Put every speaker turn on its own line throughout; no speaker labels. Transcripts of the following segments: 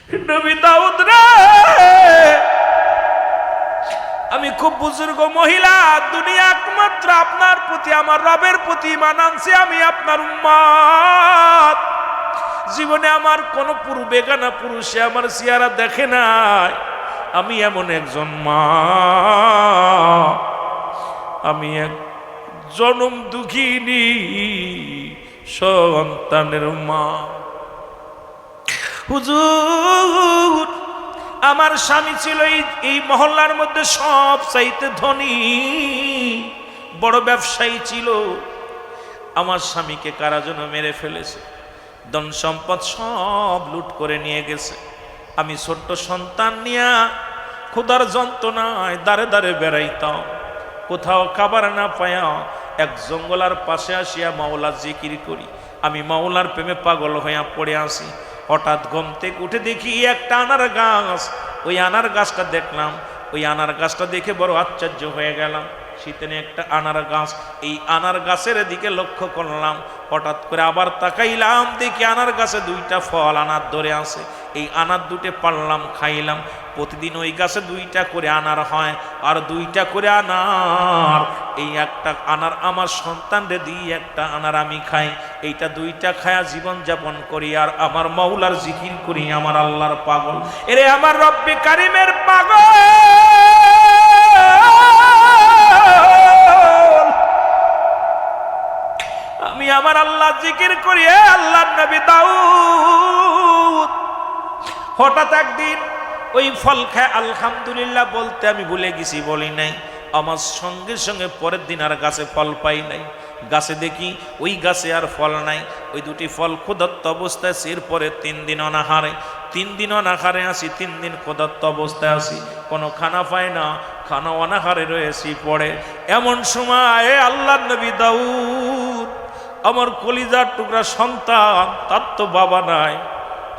নবী দাউদ রে, আমি খুব বুজুর্গ মহিলা, দুনিয়া একমাত্র আপনার প্রতি, আমার রবের প্রতি ঈমান আনছি, আমি আপনার উম্মত। জীবনে আমার কোন বেগানা পুরুষে আমার চেহারা দেখে নাই। আমি এমন একজন মা, আমি এক জনম দুঃখিনী সন্তানের মা। হুজুর, আমার স্বামী ছিল এই মহল্লার মধ্যে সব চাইতে ধনী, বড় ব্যবসায়ী ছিল। আমার স্বামীকে কারা যেন মেরে ফেলেছে, ধন সম্পদ সব লুট করে নিয়ে গেছে। আমি ছোট্ট সন্তান নিয়া ক্ষুধার যন্ত্রণায় দাঁড়ে দাঁড়ে বেড়াইতাম, কোথাও খাবার না পায়া এক জঙ্গলার পাশে আসিয়া মাওলা জিকির করি। আমি মাওলার প্রেমে পাগল হইয়া পড়ে আসি। হঠাৎ ঘুম থেকে উঠে দেখি একটা আনার গাছ। ওই আনার গাছটা দেখলাম, ওই আনার গাছটা দেখে বড় আশ্চর্য হয়ে গেলাম। শীতেনে একটা আনার গাছ, এই আনার গাছের দিকে লক্ষ্য করলাম। হঠাৎ করে আবার তাকাইলাম, দেখি আনার গাছে দুইটা ফল আনার ধরে আছে। এই আনার দুটে পারলাম, খাইলাম। প্রতিদিন ওই গাছে দুইটা করে আনার হয়, আর দুইটা করে আনার, এই একটা আনার আমার সন্তানরে দিই, একটা আনার আমি খাই। এইটা দুইটা খায়া জীবন যাপন করি আর আমার মাওলার জিকির করি, আমার আল্লাহর পাগল। এরে আমার রব্বে কারিমের পাগল। আমি আমার আল্লাহ জিকির করি। আল্লাহর নবী দাউদ হঠাৎ একদিন ওই ফল খায় আলহামদুলিল্লাহ বলতে আমি ভুলে গেছি, বলি নাই। আমার সঙ্গে সঙ্গে পরের দিন আর গাছে ফল পাই নাই। গাছে দেখি ওই গাছে আর ফল নাই। ওই দুটি ফল ক্ষুধার্ত অবস্থায় আছে। এরপরে 3 দিন অনাহারে, 3 দিন অনাহারে আসি, 3 দিন ক্ষুধার্ত অবস্থায় আসি, কোনো খানা পাই না, খানা অনাহারে রয়েছি। পড়ে এমন সময় আল্লাহর নবী দাউদ, আমার কলিজার টুকরা সন্তান, তার তো বাবা নাই,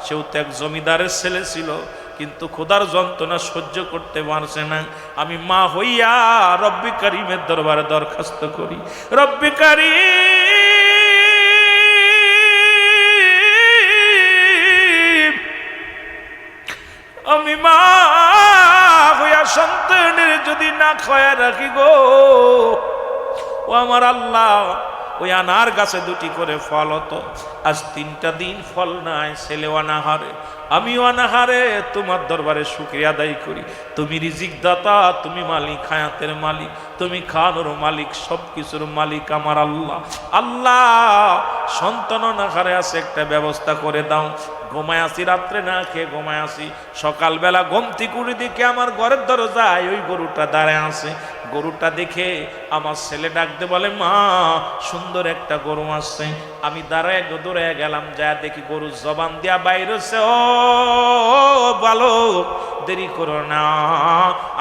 সেও তো এক জমিদারের ছেলে ছিল, কিন্তু খোদার যন্ত্রণা সহ্য করতে পারছে না। আমি মা হইয়া রব্বে কারিমের দরবারে দরখাস্ত করি, রব্বে কারিম, আমি মা হইয়া সন্তানের যদি না খায়া রাখি গো, ও আমার আল্লাহ, ওই আনার গাছে দুটি করে ফল হতো, আজ 3টা দিন ফল নাই, ছেলে অনাহারে, আমিও অনাহারে। তোমার দরবারে শুকরিয়া আদায় করি। তুমি রিজিক দাতা, তুমি মালিক, হায়াতের মালিক, তুমি খানোর মালিক, সব কিছুর মালিক আমার আল্লাহ। আল্লাহ, সন্তান অনাহারে আছে, একটা ব্যবস্থা করে দাও। ঘুমায় আসি, রাত্রে না খেয়ে ঘুমায় আসি, সকালবেলা ঘুমতি করে দেখে আমার ঘরের দরজায় ওই গরুটা দাঁড়ায় আছে। গরুটা দেখে আমার ছেলে ডাকতে বলে, মা সুন্দর একটা গরু আসছে। আমি দাঁড়ায় দৌড়ে গেলাম, যা দেখি গরু জবান দিয়া বাইরে হচ্ছে। ও ভালো, দেরি করো না,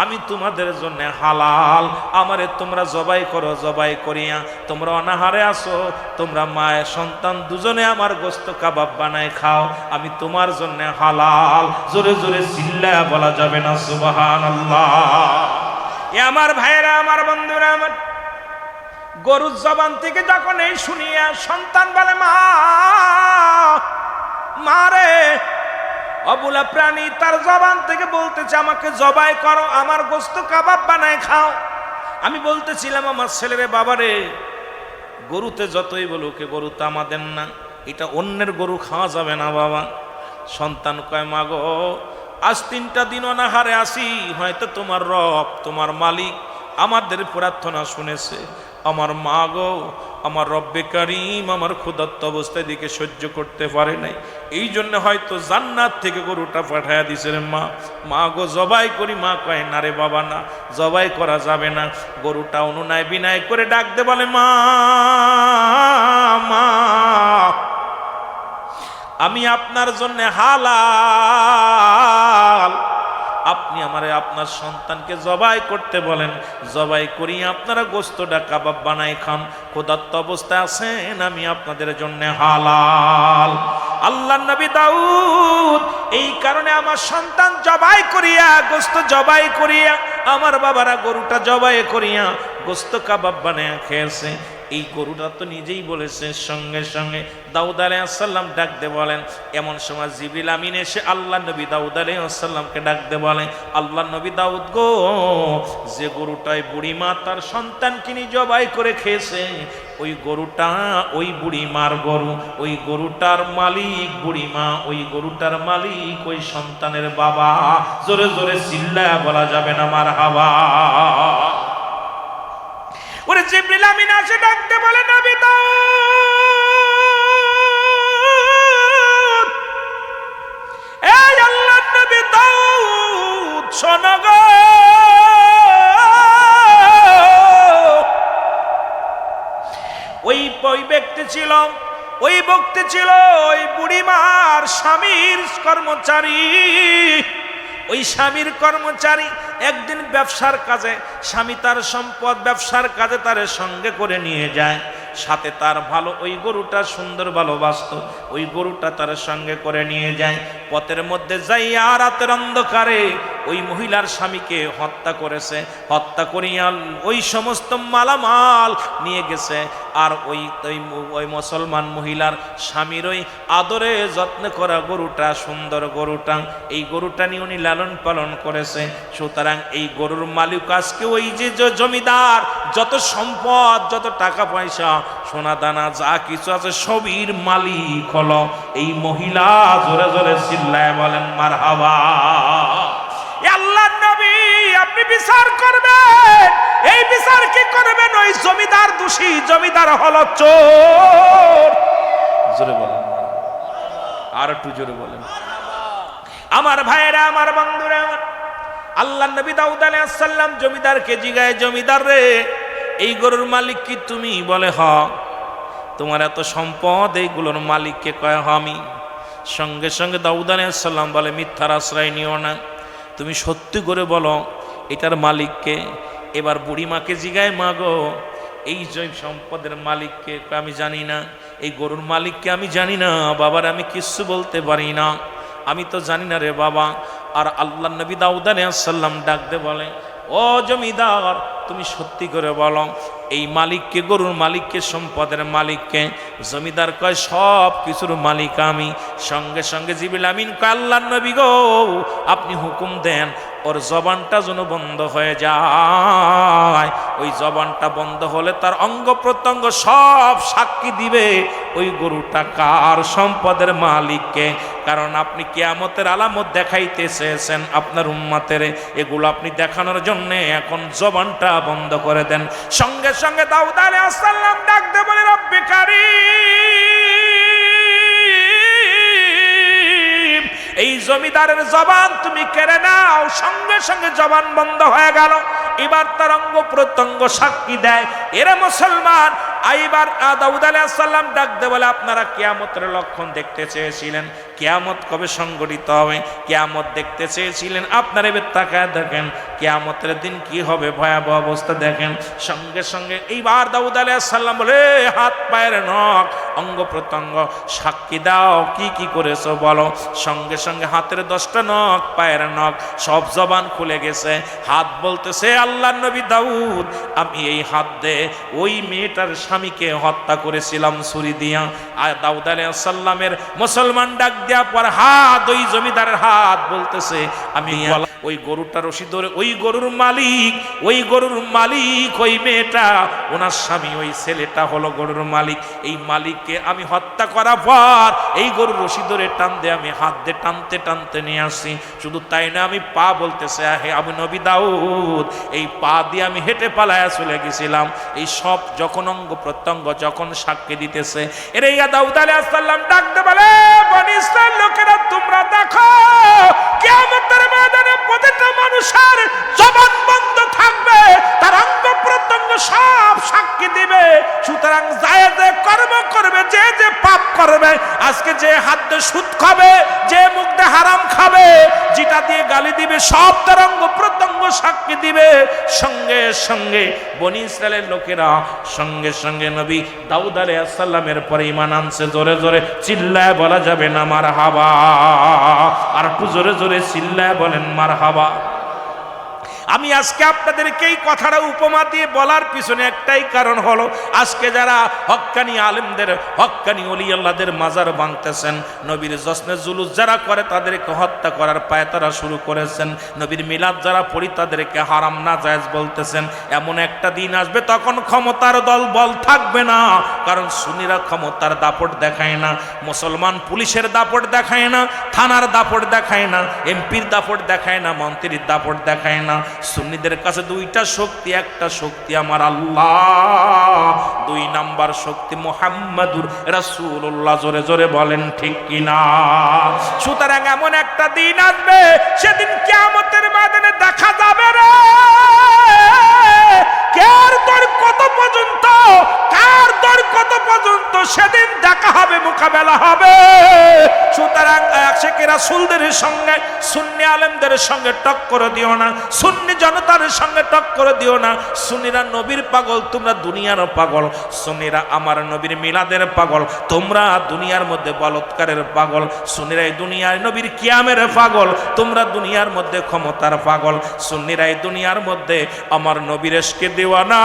আমি তোমাদের জন্য হালাল, আমারে তোমরা জবাই করো, জবাই করিয়া তোমরা অনাহারে আসো, তোমরা মায়ের সন্তান দুজনে আমার গোস্ত কাবাব বানায় খাও, আমি তোমার জন্য হালাল। জোরে জোরে চিল্লায়া বলা যাবে না সুবহানাল্লাহ। এ আমার ভাইরা, আমার বন্ধুরা, আমার গরুর জবান থেকে যখন এই শুনিয়া সন্তান বলে, মা মারে, অবুলা প্রাণী তার জবান থেকে বলতেছে, আমাকে জবাই করো, আমার গোস্ত কাবাব বানায় খাও। আমি বলতেছিলাম আমার ছেলেরে, বাবারে, গরুতে যতই বলুক, গরু তো আমাদের না, এটা অন্যের গরু, খাওয়া যাবে না বাবা। সন্তান কয়, মা গো, আজ 3টা দিন অনাহারে আসি, হয়তো তোমার রব, তোমার মালিক আমাদের প্রার্থনা শুনেছে। আমার মা গো, আমার রব্বে কারিম আমার ক্ষুধার্ত অবস্থায় দিকে সহ্য করতে পারে নাই, এই জন্য হয়তো জান্নাত থেকে গরুটা পাঠায়া দিছে রে মা। মা গো, জবাই করি। মা কয়, না রে বাবা, না, জবাই করা যাবে না। গরুটা অনুনয় বিনয় করে ডাকতে বলে, মা মা, আমি আপনার জন্য হালাল, আপনি আমারে আপনার সন্তানকে জবাই করতে বলেন, জবাই করি, আপনারা গোস্তটা কাবাব বানাই খান, ক্ষুধার্ত অবস্থায় আছেন, আমি আপনাদের জন্য হালাল। আল্লাহর নবী দাউদ এই কারণে আমার সন্তান জবাই করিয়া, গোস্ত জবাই করিয়া, আমার বাবারা গরুটা জবাই করিয়া গোস্ত কাবাব বানায় খেয়েছে। এই গরুটা তো নিজেই বলেছে। সঙ্গে সঙ্গে দাউদ আলাইহিস সালাম ডাক দিয়ে বলেন, এমন সময় জিবরিল আমিন এসে আল্লাহ নবী দাউদ আলাইহিস সালামকে ডাক দিয়ে বলেন, আল্লাহ নবী দাউদ গো, যে গরুটায় বুড়িমা তার সন্তানকে নিয়ে জবাই করে খেয়েছে, ওই গরুটা ওই বুড়িমার গরু, ওই গরুটার মালিক বুড়িমা, ওই গরুটার মালিক ওই সন্তানের বাবা। জোরে জোরে চিল্লায়া বলা যাবে না মারহাবা। ওরে জিবরিল আমিন আসে ডাকতে বলে, নবী দাউদ, এই আল্লাহর নবী দাউদ শোনো গো, ওই ব্যক্তি ছিল ওই বুড়িমার স্বামীর কর্মচারী। ওই স্বামীর কর্মচারী একদিন ব্যবসার কাজে, স্বামী তার সম্পদ ব্যবসার কাজে তার সঙ্গে করে নিয়ে যায়, সাথে তার ভালো ওই গরুটা সুন্দর ভালোবাসত, ওই গরুটা তার সঙ্গে করে নিয়ে যায়। পথের মধ্যে যাইয়া রাতের অন্ধকারে ওই মহিলার স্বামীকে হত্যা করেছে। হত্যা করিয়া ওই সমস্ত মালামাল নিয়ে গেছে। আর ওই মুসলমান মহিলার স্বামীর ওই আদরে যত্ন করা গরুটা, সুন্দর গরুটা, এই গরুটা নিয়ে উনি লালন পালন করেছে। সুতরাং এই গরুর মালিক আজকে ওই যে জমিদার, যত সম্পদ, যত টাকা পয়সা, সোনা দানা যা কিছু আছে সবির মালিক হলো এই মহিলা। জোরে জোরে চিল্লায় বলেন মারহাবা। আল্লাহর নবী, আপনি বিচার করবেন। এই বিচার কি করবেন? ওই জমিদার দোষী, জমিদার হলো চোর। জোরে বলেন, আর একটু জোরে বলেন। আমার ভাইয়েরা, আমার বন্ধুরা, আল্লাহর নবী দাউদ আলাইহিস সালাম জমিদারকে জিগায়, জমিদার রে, এই গরুর মালিক কি তুমি? বলে হ। তোমার এত সম্পদ, এইগুলোর মালিককে কয় আমি। সঙ্গে সঙ্গে দাউদ আলাইহিস সালাম বলে, মিথ্যার আশ্রয় নিও না, তুমি সত্যি করে বলো এটার মালিককে। এবার বুড়িমাকে জিগায়, মা গো, এই যে সম্পদের মালিককে? আমি জানি না। এই গরুর মালিককে আমি জানি না বাবার, আমি কিচ্ছু বলতে পারি না, আমি তো জানি না রে বাবা। আর আল্লাহর নবী দাউদ আলাইহিস সালাম ডাক দে বলে, ও জমিদার, তুমি সত্যি করে বলো এই মালিককে, গরুর মালিককে, সম্পদের মালিককে? জমিদার কয়, সব কিছুর মালিক আমি। সঙ্গে সঙ্গে জিবরিল আমিন কয়, আল্লাহর নবী গো, আপনি হুকুম দেন ওর জবানটা যেন বন্ধ হয়ে যায়। ওই জবানটা বন্ধ হলে তার অঙ্গ প্রত্যঙ্গ সব সাক্ষী দিবে ওই গরুটা কার, সম্পদের মালিককে। কারণ আপনি কিয়ামতের আলামত দেখাইতে চেয়েছেন আপনার উম্মতের, এগুলো আপনি দেখানোর জন্য এখন জবানটা বন্ধ করে দেন। সঙ্গে সঙ্গে দাউদ আলাইহিস সালাম ডাক দিয়ে বলে, রব্বি কারীম, এই জমিদারের জবান তুমি কেড়ে নাও। সঙ্গে সঙ্গে জবান বন্ধ হয়ে গেল। এবার তার অঙ্গ প্রত্যঙ্গ সাক্ষী দেয়। এরা মুসলমান। এইবার দাউদ আলাইহিস সালাম ডাক দিয়ে বলে, আপনারা কিয়ামতের লক্ষণ দেখতে চেয়েছিলেন, কিয়ামত কবে সংঘটিত হবে, কিয়ামত দেখতে চেয়েছিলেন, আপনারা এবার তাকায় দেখেন কিয়ামতের দিন কি হবে, ভয়াবহ অবস্থা দেখেন। সঙ্গে সঙ্গে এইবার দাউদ আলাইহিস সালাম বলে, হাত পায়ের নখ, অঙ্গ প্রত্যঙ্গ সাক্ষী দাও, কি কি করেছো বলো। সঙ্গে সঙ্গে হাতের 10টা নখ, পায়ের নখ, সব জবান খুলে গেছে। হাত বলতেছে, আল্লাহর নবী দাউদ, আমি এই হাত দিয়ে ওই মেয়েটার স্বামীকে হত্যা করেছিলাম ছুরি দিয়া। আর দাউদ আলাইহিস সালামের মুসলমান ডাক দেওয়া পর হাত, ওই জমিদারের হাত বলতেছে, আমি ওই গরুটা রশি ধরে, ওই গরুর মালিক, ওই গরুর মালিক ওই মেয়েটা, ওনার স্বামী ওই ছেলেটা হলো গরুর মালিক। এই মালিককে আমি হত্যা করার পর এই গরুর রশি ধরে টান দিয়ে আমি হাত দিয়ে টানতে টানতে নিয়ে আসি। শুধু তাই না, আমি পা বলতেছে, হে আবু নবী দাউদ, এই পা দিয়ে আমি হেঁটে পালায়া চলে গেছিলাম। এই সব যখন অঙ্গ প্রত্যঙ্গ যখন সাক্ষী দিতেছে, এরে ইয়া দাউদ আলাইহিস সালাম ডাকতে বলে, বনি ইসরাইল লোকেরা, তোমরা দেখো কিয়ামতের ময়দানে প্রতিটা মানুষের জবান বন্ধ থাকবে, তার অঙ্গ প্রত্যঙ্গ সব সাক্ষী দিবে। সুতরাং যায় যে কর্ম করবে, যে যে পাপ করবে, আজকে যে হাত দিয়ে সুদ খাবে, যে মুখ দিয়ে হারাম খাবে, যেটা দিয়ে গালি দিবে, সব তার অঙ্গ প্রত্যঙ্গ সাক্ষী দিবে। সঙ্গে সঙ্গে বনি ইসরাইলের লোকেরা সঙ্গে সঙ্গে নবী দাউদ আলাইহিস সালামের পরে ঈমান আনছে। জোরে জোরে চিল্লায় বলা যাবে না মারহাবা? আর একটু জোরে জোরে চিল্লায় বলেন মারহাবা। আমি আজকে আপনাদেরকে এই কথাটা উপমা দিয়ে বলার পিছনে একটাই কারণ হলো, আজকে যারা হক্কানি আলেমদের, হক্কানি ওলি আল্লাহদের মাজার ভাঙতেছেন, নবীর জশ্নে জুলুস যারা করে তাদেরকে হত্যা করার পায়তারা শুরু করেছেন, নবীর মিলাদ যারা পড়ি তাদেরকে হারাম না জায়েজ বলতেছেন। এমন একটা দিন আসবে তখন ক্ষমতার দল বল থাকবে না, কারণ সুন্নিরা ক্ষমতার দাপট দেখায় না, মুসলমান পুলিশের দাপট দেখায় না, থানার দাপট দেখায় না, এমপির দাপট দেখায় না, মন্ত্রীর দাপট দেখায় না। সুন্নিদের কাছে দুইটা শক্তি, একটা শক্তি আমার আল্লাহ, দুই নাম্বার শক্তি মুহাম্মাদুর রাসূলুল্লাহ। জোরে জোরে বলেন ঠিক কিনা? সুতরাং এমন একটা দিন আসবে, সেদিন কিয়ামতের ময়দানে দেখা যাবে রে কার দর কত পর্যন্ত, কার দর কত পর্যন্ত, সেদিন দেখা হবে, মোকাবেলা হবে। সুতরাং আশিকে রাসূলদের সঙ্গে, সুন্নি আলেমদের সঙ্গে টক্কর দিও না, সুন্নি জনতার সঙ্গে টক্কর দিও না। সুন্নিরা নবীর পাগল, তোমরা দুনিয়ার পাগল। সুন্নিরা আমার নবীর মিলাদের পাগল, তোমরা দুনিয়ার মধ্যে বলৎকারের পাগল। সুন্নিরা এই দুনিয়ার নবীর কিয়ামের পাগল, তোমরা দুনিয়ার মধ্যে ক্ষমতার পাগল। সুন্নিরা এই দুনিয়ার মধ্যে আমার নবীর এশকে দেওয়ানা,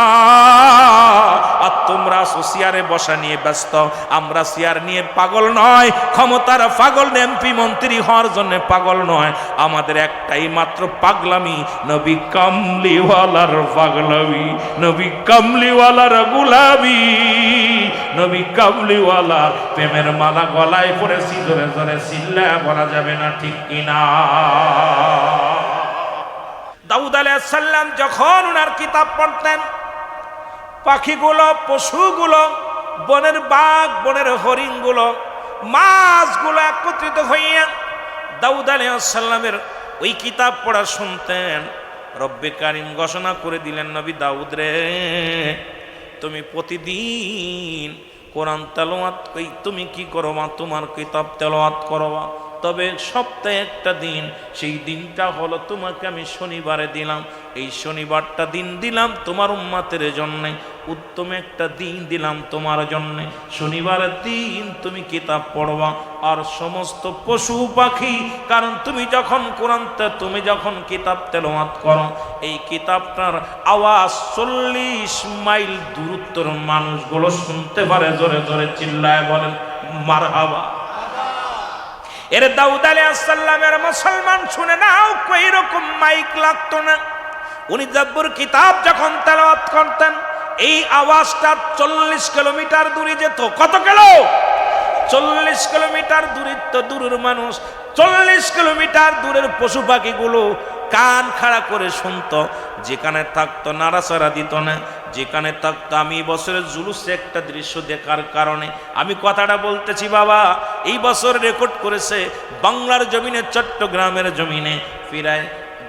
আর তোমরা চেয়ারে বসা নিয়ে ব্যস্ত। আমরা চেয়ার নিয়ে পাগল নয়, ক্ষমতার পাগল, এমপি মন্ত্রী হওয়ার জন্য পাগল নয়। আমাদের একটাই মাত্র পাগলামি, নবী কামলিওয়ালার পাগলামি, নবী কামলিওয়ালার গুলামি, নবী কামলিওয়ালার প্রেমের মালা গলায় পড়েছি, জোরে জোরে চিল্লায়া বলা যাবে না ঠিক কিনা? দাউদ আলাইহিস সালাম যখন ওনার কিতাব পড়তেন, পাখিগুলো, পশুগুলো, বনের বাঘ, বনের হরিণগুলো, মাছগুলো একত্রিত হইয়া দাউদ আলাইহিস সালামের ওই কিতাব পড়া শুনতেন। রব্বে কারিম ঘোষণা করে দিলেন, নবী দাউদ রে, তুমি প্রতিদিন কোরআন তেলাওয়াত, তুমি কি করবা? তোমার কিতাব তেলাওয়াত করবা। তবে সপ্তাহে একটা দিন, সেই দিনটা হলো তোমাকে আমি শনিবারে দিলাম। এই শনিবারটা দিন দিলাম তোমার উম্মতের জন্য, উত্তম একটা দিন দিলাম তোমার জন্য। শনিবারের দিন তুমি কিতাব পড়বা, আর সমস্ত পশু পাখি, কারণ তুমি যখন কোরআন, তুমি যখন কিতাব তেলাওয়াত করো, এই কিতাবটার আওয়াজ 40 মাইল দূরত্বের মানুষগুলো শুনতে পারে। জোরে জোরে চিল্লায় বলেন মারহাবা। এর দাউদ আলাইহিস সালামের মুসলমান শুনে নাও, কই রকম মাইক লাগতো না। উনি জাব্বুর কিতাব যখন তেলাওয়াত করতেন, এই আওয়াজটা 40 কিলোমিটার দূরে যেত। কত কিলো? 40 কিলোমিটার দূরত্ব। দূরের মানুষ, 40 কিলোমিটার দূরের পশু পাখিগুলো কান খাড়া করে শুনতো। যেখানে থাকতো নাড়াচাড়া দিত না, যেখানে থাকতো। আমি বছরের জুলুসে একটা দৃশ্য দেখার কারণে আমি কথাটা বলতেছি বাবা। এই বছর রেকর্ড করেছে বাংলার জমিনে, চট্টগ্রামের জমিনে প্রায়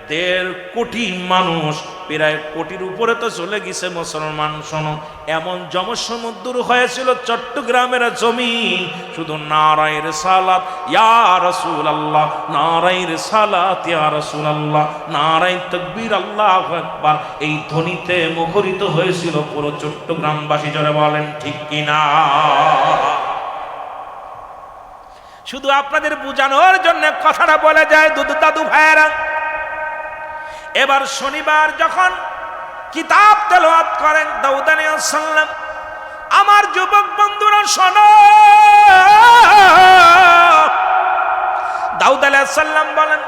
1.5 কোটি মানুষ, প্রায় কোটির উপরে তো চলে গেছে মুসলমান। শোনো, এমন জনসমুদ্র হয়েছিল চট্টগ্রামের জমিন, শুধু নারায়ে রিসালাত ইয়া রাসূলুল্লাহ, নারায়ে রিসালাত ইয়া রাসূলুল্লাহ, নারায়ে তাকবীর আল্লাহু আকবার, এই ধ্বনিতে মুখরিত হয়েছিল পুরো চট্টগ্রামবাসী। জোরে বলেন ঠিক কিনা? শুধু আপনাদের বোঝানোর জন্য কথাটা বলে যায় দাদু ভাইয়েরা। এবার শনিবার যখন কিতাব তেলাওয়াত করেন দাউদ আলাইহিস সালাম, আমার যুবক বন্ধুরা শোনো, দাউদ আলাইহিস সালাম বলেন,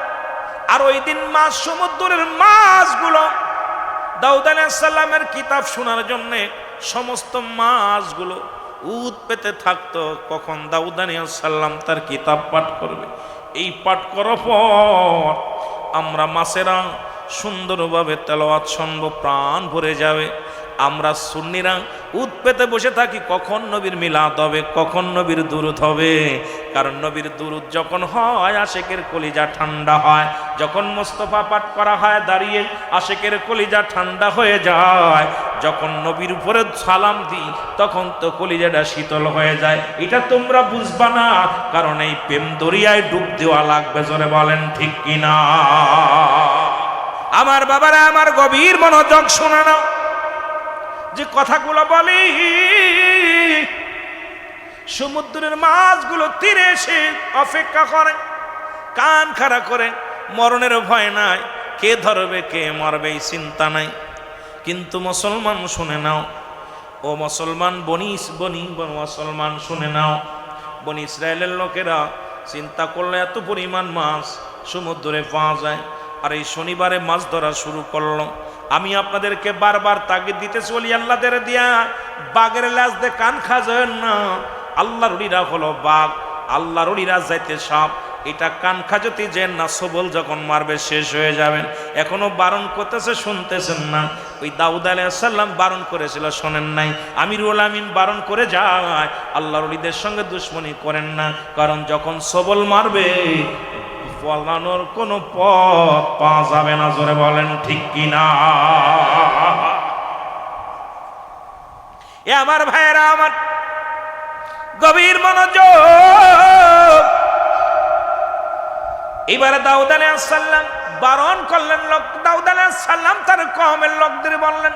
আর ওই দিন মাছ, সমুদ্রের মাছগুলো দাউদ আলাইহিস সালামের কিতাব শোনার জন্য সমস্ত মাছগুলো উদ পেতে থাকতো, কখন দাউদ আলাইহিস সালাম তার কিতাব পাঠ করবে। এই পাঠ করার পর আমরা মাছেরা সুন্দরভাবে তেলাওয়াত শুনবো, প্রাণ ভরে যাবে। আমরা সুন্নিরা উদ পেতে বসে থাকি, কখন নবীর মিলাদ হবে, কখন নবীর দুরূদ হবে। কারণ নবীর দুরূদ যখন হয় আশিকের কলিজা ঠান্ডা হয়। যখন মুস্তাফা পাঠ করা হয় দাঁড়িয়ে, আশিকের কলিজা ঠান্ডা হয়ে যায়। যখন নবীর উপরে সালাম দিই, তখন তো কলিজাটা শীতল হয়ে যায়। এটা তোমরা বুঝবা না, কারণ এই প্রেম দরিয়ায় ডুব দেওয়া লাগবে। জোরে বলেন ঠিক কিনা? আমার বাবারা, আমার গভীর মনোযোগ শোনা নাও, যে কথাগুলো বলি। সমুদ্রের মাছগুলো তীরে এসে অপেক্ষা করে, কান খাড়া করে, মরণের ভয় নাই, কে ধরবে কে মারবে এই চিন্তা নাই। কিন্তু মুসলমান শুনে নাও, ও মুসলমান মুসলমান শুনে নাও, বনি ইসরায়েলের লোকেরা চিন্তা করলে এত পরিমাণ মাছ সমুদ্রে পাওয়া যায়, আর এই শনিবারে মাছ ধরা শুরু করলো। আমি আপনাদেরকে বারবার তাগিদ দিতে চলি, আল্লাহদের দিয়া বাঘের লাশ দিয়ে কান খাজেন না। আল্লাহর উলিরা হলো বাঘ, আল্লাহর উলিরা যাইতে সাপ, এটা কান খাজতে যেন না, সবল যখন মারবে শেষ হয়ে যাবেন। এখনো বারণ করতেছে, শুনতেছেন না? ওই দাউদ আলাইহিস সালাম বারণ করেছিল, শোনেন নাই? আমিরুল আমিন বারণ করে যায়, আল্লাহর ওলিদের সঙ্গে দুশমনি করেন না, কারণ যখন সবল মারবে পলানোর কোনো পথ পাওয়া যাবে না। জোরে বলেন ঠিক কিনা? এ আমার ভাইয়েরা, আমার গভীর মনোযোগ। এবারে দাউদ আলাইহিস সালাম বারণ করলেন লোক। দাউদ আলাইহিস সালাম তার কওমের লোকদের বললেন,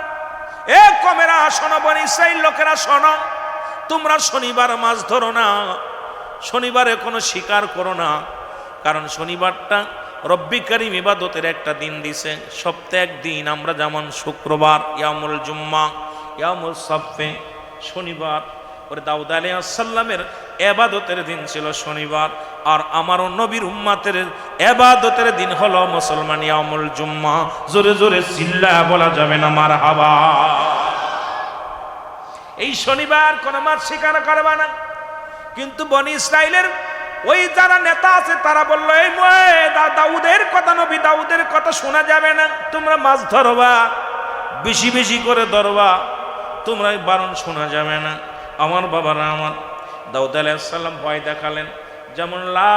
এ কওমেরা শোনো, বনি ইসরাইল লোকেরা শোনো, তোমরা শনিবার মাছ ধরো না, শনিবারে কোনো শিকার করো না, কারণ শনিবারটা রব্বি কারীম ইবাদতের একটা দিন দিছে। সপ্তাহে একদিন, আমরা যেমন শুক্রবার ইয়ামুল জুম্মা, ইয়ামুল সাফে, শনিবার। ওরে দাউদ আলাইহিস সালামের ইবাদতের দিন ছিল শনিবার, আর আমারও নবীর উম্মতের ইবাদতের দিন হলো মুসলমান ইয়ামুল জুম্মা। জোরে জোরে চিল্লায়া বলা যাবে না মারহাবা? এই শনিবার কোনো মাছ শিকার করবে না। কিন্তু বনি ইসরাইলের ওই যারা নেতা আছে তারা বললো, এই দাউদের কথা, নবী দাউদের কথা শোনা যাবে না, তোমরা মাছ ধরবা, বেশি বেশি করে ধরবা, তোমরা বারণ শোনা যাবে না। আমার বাবারা, আমার দাউদ আলাইহিস সালাম ভয় দেখালেন, যেমন লা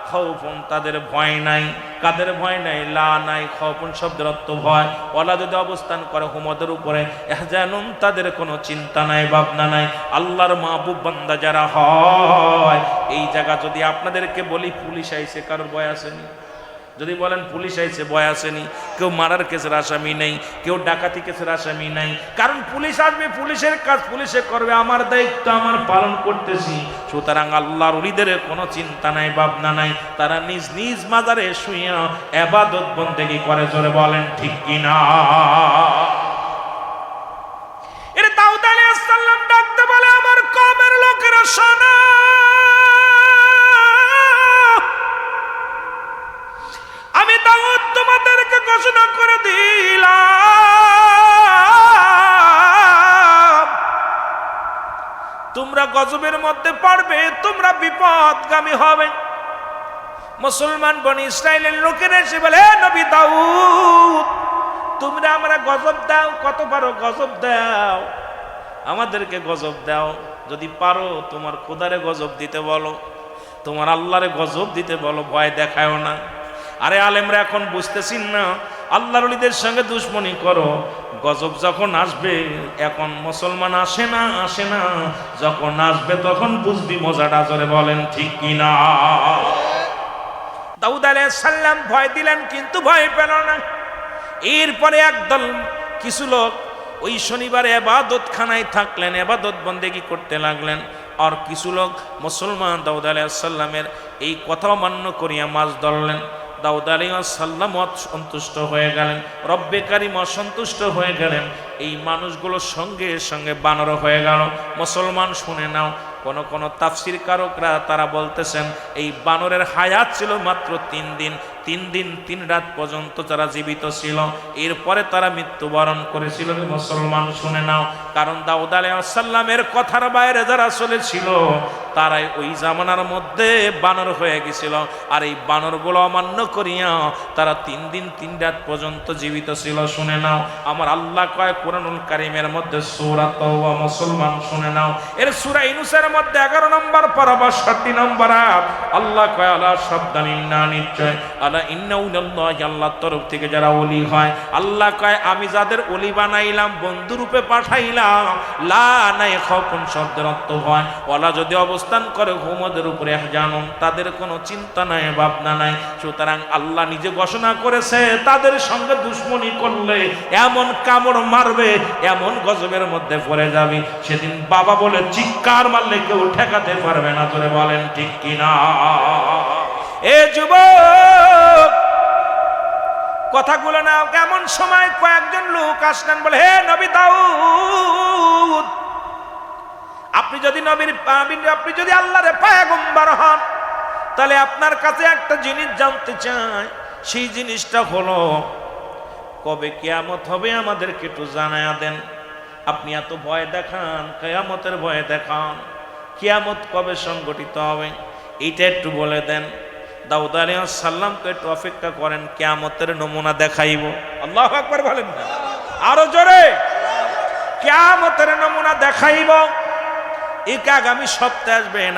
খাউফুন, তাদের ভয় নাই। কাদের ভয় নাই? লা নাই, খাউফুন শব্দের অর্থ ভয়। ওয়ালা যদি অবস্থান করে হুমদের উপরে, ইহজানুন, তাদের কোনো চিন্তা নাই, ভাবনা নাই। আল্লাহর মাহবুব বান্দা যারা হয়, এই জায়গা যদি আপনাদেরকে বলি পুলিশ আইছে, কারোর ভয় আসেনি? যদি বলেন পুলিশ আইছে, ভয় আসেনি? কেউ মারার কেসের আসামি নেই, কেউ ডাকাতি কেসের আসামি নাই, কারণ পুলিশ আসবে, পুলিশের কাজ পুলিশে করবে, আমার দায়িত্ব আমার পালন করতেছি। সুতরাং আল্লাহর ওলিদের কোনো চিন্তা নাই, ভাবনা নাই, তারা নিজ নিজ মাজারে শুইয়া ইবাদত বন্দেগী করে। জোরে বলেন ঠিক কিনা? এর দাউদ আলাইহিস সালাম ডাকতে বলে, আমার কওমের লোকেরা শোনো, আমি দাউদ তোমাদেরকে ঘোষণা করে দিলাম, তোমরা গজবের মধ্যে পড়বে, তোমরা বিপদগামী হবে। মুসলমান বনি ইসরাইলের লোকেরা এসে বলে, নবী দাউদ, তোমরা আমরা গজব দাও, কত পারো গজব দাও, আমাদেরকে গজব দাও, যদি পারো তোমার খোদারে গজব দিতে বলো, তোমার আল্লাহরে গজব দিতে বলো, ভয় দেখায়ও না। আরে আলেমরা এখন বুঝতেছি না, আল্লাহর ওলিদের সঙ্গে দুশমনি করো, গজব যখন আসবে, এখন মুসলমান আসে না, যখন আসবে তখন বুঝবি মজাটা। জোরে বলেন ঠিক কিনা? দাউদ আলাইহিস সালাম ভয় দিলেন, কিন্তু ভয় পেল না। এরপরে একদল কিছু লোক ওই শনিবারে ইবাদতখানায় থাকলেন, ইবাদত বন্দেগী করতে লাগলেন। আর কিছু লোক মুসলমান দাউদ আলাইহিস সালামের এই কথা মান্য করিয়া মাছ ধরলেন। দাউদ আলাইহিস সালাম অসন্তুষ্ট হয়ে গেলেন, রব্বে কারীম অসন্তুষ্ট হয়ে গেলেন। এই মানুষগুলো সঙ্গে সঙ্গে বানর হয়ে গেল। মুসলমান শুনে নাও, কোন তাফসির কারকরা তারা বলতেছেন, এই বানরের হায়াত ছিল মাত্র 3 দিন। 3 দিন 3 রাত পর্যন্ত যারা জীবিত ছিল, এরপরে তারা মৃত্যুবরণ করেছিল। মুসলমান শুনে নাও, কারণ দাউদ আলাইহিস সালামের কথার বাইরে যারা চলেছিল, তারাই ওই জামানার মধ্যে বানর হয়ে গেছিল। আর এই বানরগুলো অমান্য করিয়া তারা 3 দিন 3 রাত পর্যন্ত জীবিত ছিল। শুনে নাও, আমার আল্লাহ কয় কুরআনুল কারীমের মধ্যে সূরা তাওবা, মুসলমান শুনে নাও, এর সূরা ইউনূসের মধ্যে 11 নম্বর পারা 62 নম্বর আয়াত, আল্লাহ কয় আলা শব্দানি না, নিশ্চয় আলা ইন্নাউল্লাহি, আল্লাহর তরফ থেকে যারা ওলি হয়, আল্লাহ কয় আমি যাদের ওলি বানাইলাম, বন্ধু রূপে পাঠাইলাম, লা নাই খাউফুন শব্দের অর্থ হয়, ওয়ালা যদি অবস্থান করে হুমদের উপরে ইহজানুন, তাদের কোনো চিন্তা নাই, ভাবনা নাই। সুতরাং আল্লাহ নিজে ঘোষণা করেছে, তাদের সঙ্গে দুশমনি করলে এমন কামড় মারবে, এমন গজবের মধ্যে পড়ে যাবে, সেদিন বাবা বলে চিৎকার মারলে কেউ ঠেকাতে পারবে না। তোরে বলেন ঠিক কিনা? এ যুবক, কথাগুলো না এমন সময় কয়েকজন লোক আসলেন, বলে হে নবী দাউদ, আপনি যদি আপনি যদি আল্লাহর পয়গম্বর হন, তাহলে আপনার কাছে একটা জিনিস জানতে চাই। সেই জিনিসটা হলো কবে কিয়ামত হবে আমাদেরকে একটু জানায়া দেন। আপনি এত ভয় দেখান, কিয়ামতের ভয় দেখান, কিয়ামত কবে সংগঠিত হবে এইটা একটু বলে দেন। দাউদ আলাইহিস সালামকে একটু অপেক্ষা করেন, কিয়ামতের নমুনা দেখাইব। আল্লাহু আকবার বলেন না, আরো জোরে, কিয়ামতের নমুনা দেখাইব। এক আগামী সপ্তাহে আসবেন,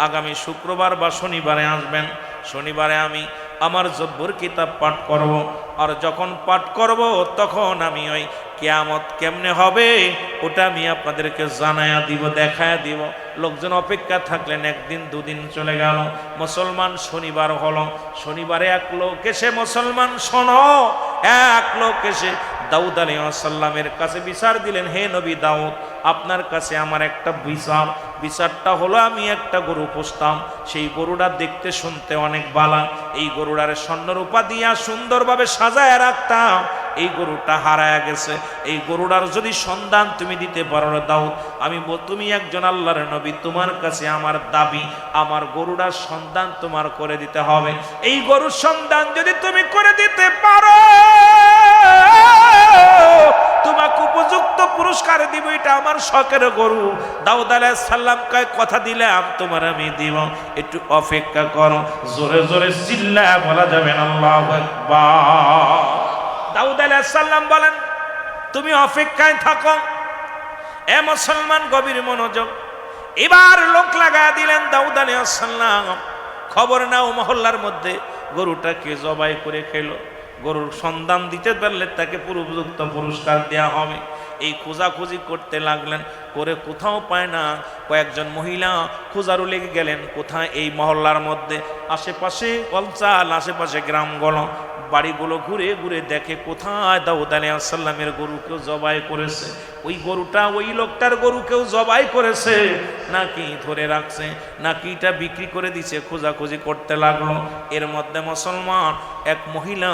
আগামী শুক্রবার বা শনিবারে আসবেন। শনিবারে আমি আমার জব্বর কিতাব পাঠ করব, আর যখন পাঠ করব তখন আমি ওই কিয়ামত কেমনে হবে ওটা আমি আপনাদেরকে জানায়া দিব, দেখায়া দিব। লোকজন অপেক্ষা থাকলেন, একদিন দুদিন চলে গেল। মুসলমান শনিবার হলো, শনিবারে এক লোক এসে, মুসলমান শোনো, এক লোক এসে দাউদ আলাইহিস সালামের কাছে বিচার দিলেন, হে নবী দাউদ, আপনার কাছে আমার একটা বিচারটা হলো, আমি একটা গরু পুষতাম, সেই গরুটা দেখতে শুনতে অনেক ভালো, এই গরুটার স্বর্ণরূপা দিয়া সুন্দরভাবে সাজায় রাখতাম, এই গরুটা হারায়া গেছে। এই গরুটার যদি সন্ধান তুমি দিতে পারো দাউদ, তুমি একজন আল্লাহর নবী, তোমার কাছে আমার দাবি, আমার গরুটার সন্ধান তোমার করে দিতে হবে। এই গরুর সন্ধান যদি তুমি করে দিতে পারো, তোমাকে উপযুক্ত পুরস্কার দিব, এটা আমার শখের গরু। দাউদ আলাইহিস সালামকে কথা দিলাম, তোমার আমি দিব, একটু অপেক্ষা করো। জোরে জোরে চিল্লায়া বলা যাবে না আল্লাহু আকবার। দাউদ আলাইহিস সালাম বলেন, তুমি অপেক্ষায় থাকো। এ মুসলমান, গভীর মনোযোগ। এবার লোক লাগা দিলেন দাউদ আলাইহিস সালাম, খবর নাও মহল্লার মধ্যে গরুটাকে জবাই করে খেলো। গরুর সন্ধান দিতে পারলে তাকে উপযুক্ত পুরস্কার দেওয়া হবে। এই খোঁজাখুঁজি করতে লাগলেন, করে কোথাও পায় না। কয়েকজন মহিলা খোঁজারও লেগে গেলেন, কোথায় এই মহল্লার মধ্যে, আশেপাশে অঞ্চল, আশেপাশে গ্রামগুলো, বাড়িগুলো ঘুরে ঘুরে দেখে কোথায় দাউদ আলাইহিস সালামের গরু কেউ জবাই করেছে। ওই গরুটা ওই লোকটার গরু কেউ জবাই করেছে নাকি ধরে রাখছে, নাকি এটা বিক্রি করে দিছে, খোঁজাখুঁজি করতে লাগলো। এর মধ্যে মুসলমান এক মহিলা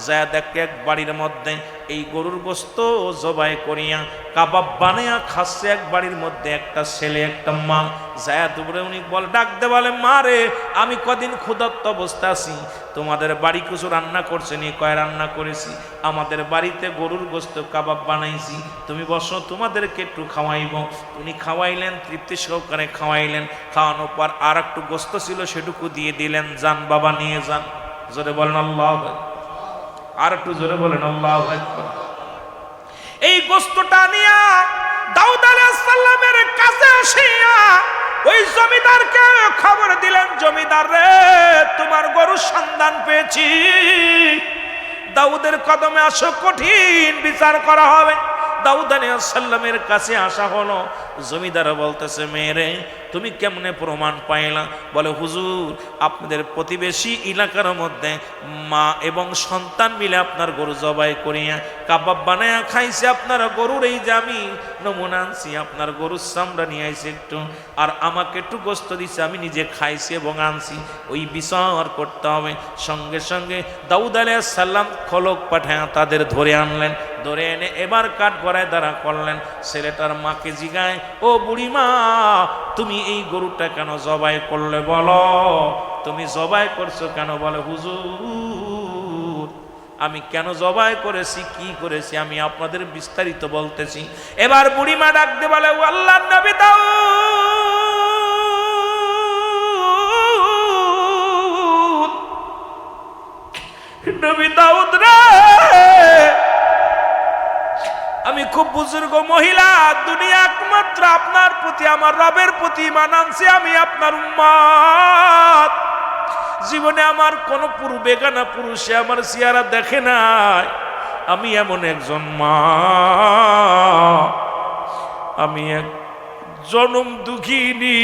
যায় দেখে এক বাড়ির মধ্যে এই গরুর গোস্ত জবাই করিয়া কাবাব বানাইয়া খাচ্ছে এক বাড়ির মধ্যে, একটা ছেলে একটা মা। যায় দুপুরে উনি ডাকতে বলে, মা রে, আমি কদিন ক্ষুধার্ত অবস্থা আছি, তোমাদের বাড়ি কিছু রান্না করছে নি? কয় রান্না করেছি, আমাদের বাড়িতে গরুর গোস্ত কাবাব বানাইছি, তুমি বসো, তোমাদেরকে একটু খাওয়াইব। উনি খাওয়াইলেন, তৃপ্তি সহকারে খাওয়াইলেন। খাওয়ানোর পর আর একটু গোস্ত ছিল, সেটুকু দিয়ে দিলেন, যান বাবা নিয়ে যান। জোরে বলেন আল্লাহু আকবার, আর একটু জোরে বলেন আল্লাহু আকবার। এই গোস্তটা নিয়া দাউদ আলাইহিস সালামের কাছে আসিয়া ওই জমিদারকে খবর দিলেন, জমিদার রে, তোমার গরুর সন্ধান পেয়েছি, দাউদের কদমে আসো, কঠিন বিচার করা হবে। দাউদ আলাইহিস সালামের কাছে আসা হলো। জমিদার বলতেছে, মেয়েরে, তুমি কেমনে প্রমাণ পাইলা? বলে, হুজুর, আপনাদের প্রতিবেশী এলাকার মধ্যে মা এবং সন্তান মিলে আপনার গরু জবাই করিয়া কাবাব বানায়া খাইছে। আপনার গরুর এই যে আমি নমুনা আনছি, আপনার গরুর চামড়া নিয়ে আইছে একটু, আর আমাকে একটু গোস্ত দিছে, আমি নিজে খাইছি এবং আনছি, ওই বিচার করতে হবে। সঙ্গে সঙ্গে দাউদ আলাইহিস সালাম খলক পাঠায়া তাদের ধরে আনলেন। ধরে এনে এবার কাঠ গড়ায় দাঁড়া করলেন। ছেলেটার মাকে জিগায়, ও বুড়িমা, তুমি এই গরুটা কেন জবাই করলে? বলো, তুমি জবাই করছো কেন? বলে, হুজুর, আমি কেন জবাই করেছি, কি করেছি, আমি আপনাদের বিস্তারিত বলতেছি। এবার বুড়িমা ডাকতে বলে, ও আল্লাহর নবী দাউদ, নবী দাউদ রে, আমি খুব বুজুর্গ মহিলা, দুনিয়া একমাত্র আপনার প্রতি, আমার রবের প্রতি ঈমান আনছি, আমি আপনার উম্মত। জীবনে আমার কোন বেগানা পুরুষে আমার চেহারা দেখে নাই। আমি এমন একজন মা, আমি এক জনম দুঃখিনী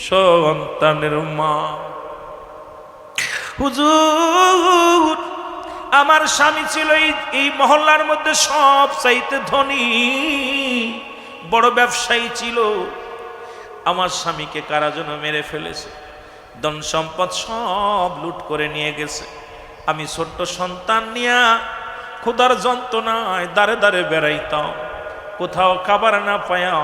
সন্তানের মা। হুজুর, আমার স্বামী ছিল এই মহল্লার মধ্যে সব চাইতে ধনী, বড় ব্যবসায়ী ছিল। আমার স্বামীকে কারা যেন মেরে ফেলেছে, ধন সম্পদ সব লুট করে নিয়ে গেছে। আমি ছোট্ট সন্তান নিয়া ক্ষুধার যন্ত্রণায় দাঁড়ে দাঁড়ে বেড়াইতাম, কোথাও খাবার না পায়া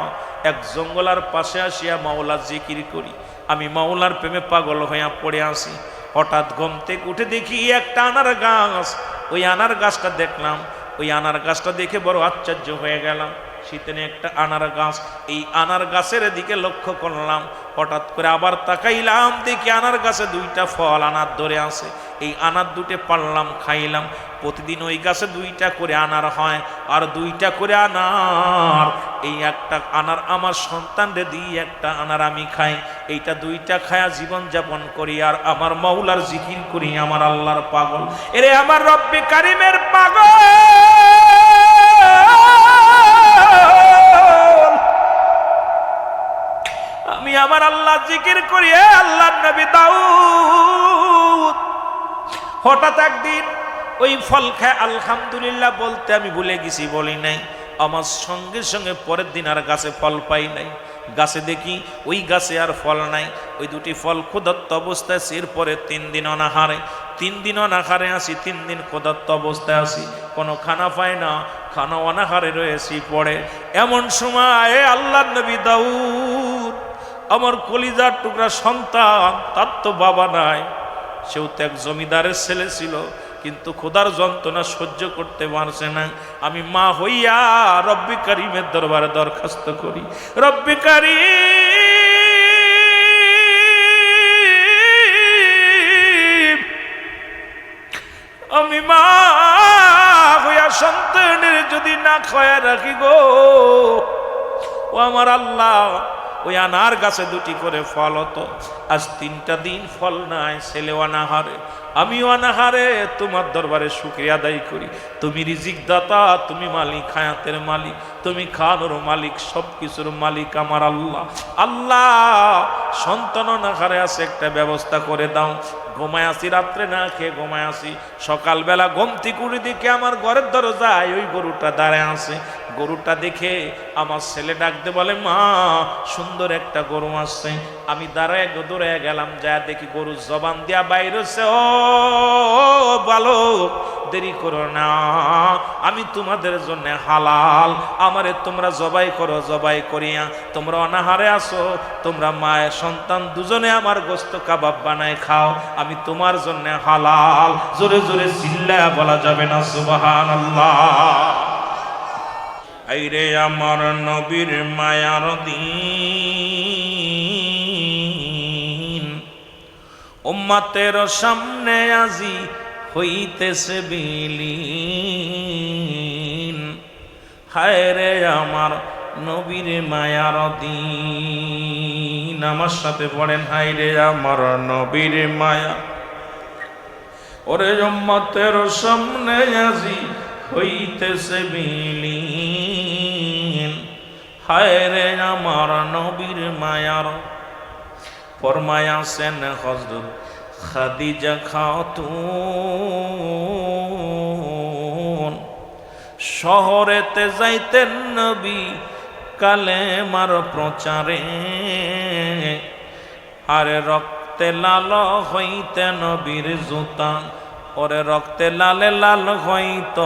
এক জঙ্গলার পাশে আসিয়া মাওলার জিকির করি। আমি মাওলার প্রেমে পাগল হইয়া পড়ে আসি। হঠাৎ ঘুম থেকে উঠে দেখি একটা আনার গাছ। ওই আনার গাছটা দেখলাম। ওই আনার গাছটা দেখে বড় আশ্চর্য হয়ে গেলাম। শীতেনে একটা আনার গাছ, এই আনার গাছের দিকে লক্ষ্য করলাম। হঠাৎ করে আবার তাকাইলাম, দেখি আনার গাছে দুইটা ফল আনার ধরে আছে। এই আনার দুটে পারলাম, খাইলাম। প্রতিদিন ওই গাছে দুইটা করে আনার হয়, আর দুইটা করে আনার। এই একটা আনার আমার সন্তানরে দিই, একটা আনার আমি খাই। এইটা দুইটা খায়া জীবন যাপন করি আর আমার মাওলার জিকির করি। আমার আল্লাহর পাগল, এরে আমার রব্বে কারিমের পাগল। আমি আমার আল্লাহ জিকির করি। আল্লাহর নবী দাউদ হঠাৎ একদিন ওই ফল খায় আলহামদুলিল্লাহ বলতে আমি ভুলে গেছি, বলি নাই। আমার সঙ্গে সঙ্গে পরের দিন আর গাছে ফল পাই নাই। গাছে দেখি ওই গাছে আর ফল নাই। ওই দুটি ফল ক্ষুধার্ত অবস্থায়, এরপরে 3 দিন অনাহারে। 3 দিন অনাহারে আসি, 3 দিন ক্ষুধার্ত অবস্থায় আসি, কোনো খানা পাই না, খানা অনাহারে রয়েছি পড়ে। এমন সময় আল্লাহর নবী দাউদ, আমার কলিজার টুকরা সন্তান, তার তো বাবা নাই, সেও তো এক জমিদারের ছেলে ছিল, কিন্তু খোদার যন্ত্রণা সহ্য করতে পারছে না। আমি মা হইয়া রব্বি কারিমের দরবারে দরখাস্ত করি, রব্বি কারিম, আমি মা হইয়া সন্তানের যদি না খায়া রাখি গো, ও আমার আল্লাহ, ওই আনার গাছে দুটি করে ফল হতো, আজ 3টা দিন ফল নাই, ছেলে অনাহারে, আমিও অনাহারে। তোমার দরবারে শুকরিয়া আদায় করি। তুমি রিজিক দাতা, তুমি মালিক, হায়াতের মালিক, তুমি খানোর মালিক, সব কিছুর মালিক আমার আল্লাহ। আল্লাহ, সন্তান অনাহারে আছে, একটা ব্যবস্থা করে দাও। ঘুমায় আসি, রাত্রে না খেয়ে ঘুমায় আসি, সকালবেলা ঘুমতি কুড়ি দিকে আমার ঘরের দরজায় ওই গরুটা দাঁড়ায় আছে। গরুটা দেখে আমার ছেলে ডাকতে বলে, মা সুন্দর একটা গরু আসছে। আমি দৌড়ে গেলাম, যা দেখি গরু জবান দিয়া বাইরেছে। ও বালক, দেরি করো না, আমি তোমাদের জন্য হালাল, আমারে তোমরা জবাই করো, জবাই করিয়া তোমরা অনাহারে আসো, তোমরা মায়ের সন্তান দুজনে আমার গোস্ত কাবাব বানায় খাও, আমি তোমার জন্য হালাল। জোরে জোরে চিল্লায়া বলা যাবে না সুবহানাল্লাহ। আইরে আমার নবীর মায়ার দিন, উম্মতের সামনে আজি হইতেছে বিলীন। হায় রে আমার নবীর মায়ার দিন। আমার সাথে পড়েন, হায় রে আমার নবীর মায়া। ওরে উম্মতের সামনে আজি হইতেছে বিলীন। হায় রে আমার নবীর মায়ার। ফরমায়াছেন হযরত খাদিজা খাতুন, শহরেতে যাইতেন নবী কালেমার প্রচারে, আরে রক্তে লাল হইতে নবীর জুতা, ওরে রক্তে লালে লাল হইত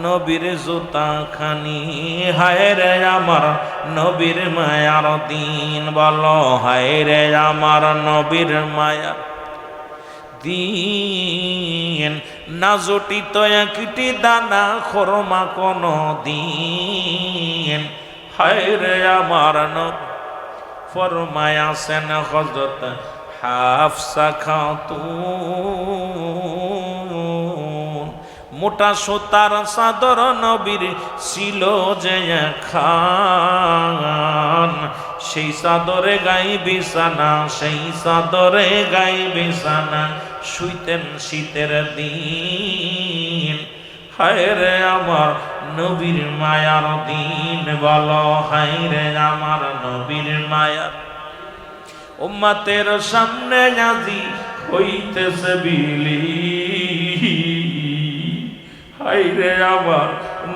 নবীর জুতা খানি। হায় রে আমার নবীর মায়ার দিন, বলো হায় রে আমার নবীর মায়ার দিন। না জটিত একটি দানা খরমা কোন দিন। হায় রে আমার নবী। ফরমায়াছেন হযরত হাফসা খাতুন, মোটা সুতার চাদর নবীর ছিল যে খান, সেই চাদরে গাই বিছানা, সেই চাদরে গাই বিছানা, শুইতেন শীতের দিন। হায় রে আমার নবীর মায়ার দিন, বলো হায় রে আমার নবীর মায়ার। উম্মতের সামনে আজি হইতেছে বিলীন। হায় রে আমার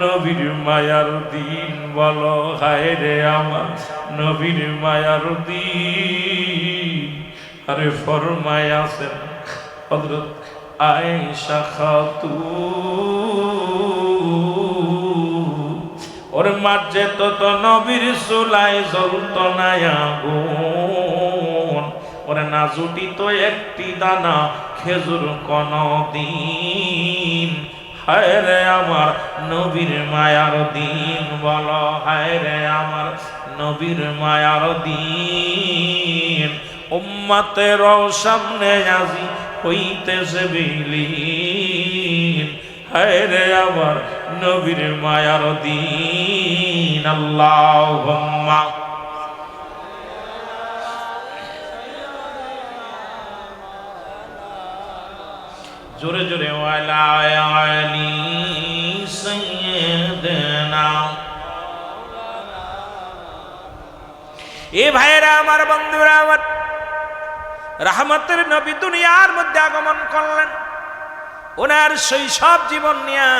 নবীর মায়ার দিন, বলো হায় রে আমার নবীর মায়ার দিন। আরে ফরমায়াছেন হযরত আয়েশা খাতুন ওর মাঝে তো নবীর চুলায় জ্বলত না আগুন ওরে না জুটিত একটি দানা খেজুর কোনদিন হায় রে আমার নবীর মায়ার দিন বলো হায় রে আমার নবীর মায়ার দিন উম্মতের সামনে আজি হইতেছে বিলীন হায় রে আমার নবীর মায়ার দিন আল্লাহুম্মা জোরে জোরে ওয়ালা আলী সাইয়্যিদনা এ ভাইরা আমার বন্ধুরা আমার রহমতের নবী দুনিয়ার মধ্যে আগমন করলেন ওনার শৈশব জীবন নিয়ে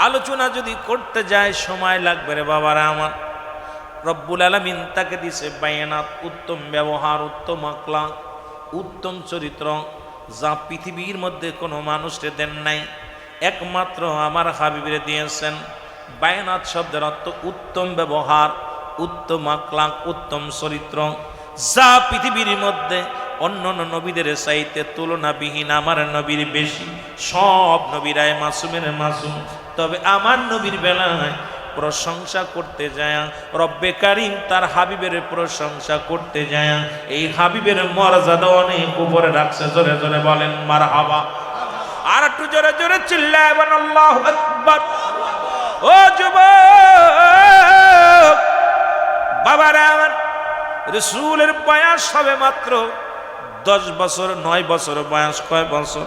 আলোচনা যদি করতে যায় সময় লাগবে রে বাবারা আমার রব্বুল আলামিন তাকে দিছে বায়ানাত উত্তম ব্যবহার উত্তম আখলাক উত্তম চরিত্র যা পৃথিবীর মধ্যে কোনো মানুষকে দেন নাই একমাত্র আমার হাবিবরে দিয়েছেন বায়ানাত শব্দের অর্থ উত্তম ব্যবহার উত্তম আখলাক উত্তম চরিত্র যা পৃথিবীর মধ্যে অন্যান্য নবীদের চাইতে তুলনাবিহীন আমার নবীর বেশি সব নবীরাই মাসুমের মাসুম তবে আমার নবীর বেলায় প্রশংসা করতে যায় রব্বে কারীম তার হাবিবের প্রশংসা করতে যায় এই হাবিবের মর্যাদা অনেক উপরে রাখছে জোরে জোরে বলেন মারহাবা আর একটু জোরে জোরে চিল্লায় বলেন আল্লাহু আকবার ও যুবক বাবারা আমার রাসূলের বয়স হবে মাত্র 10 বছর 9 বছর বয়স কয় বছর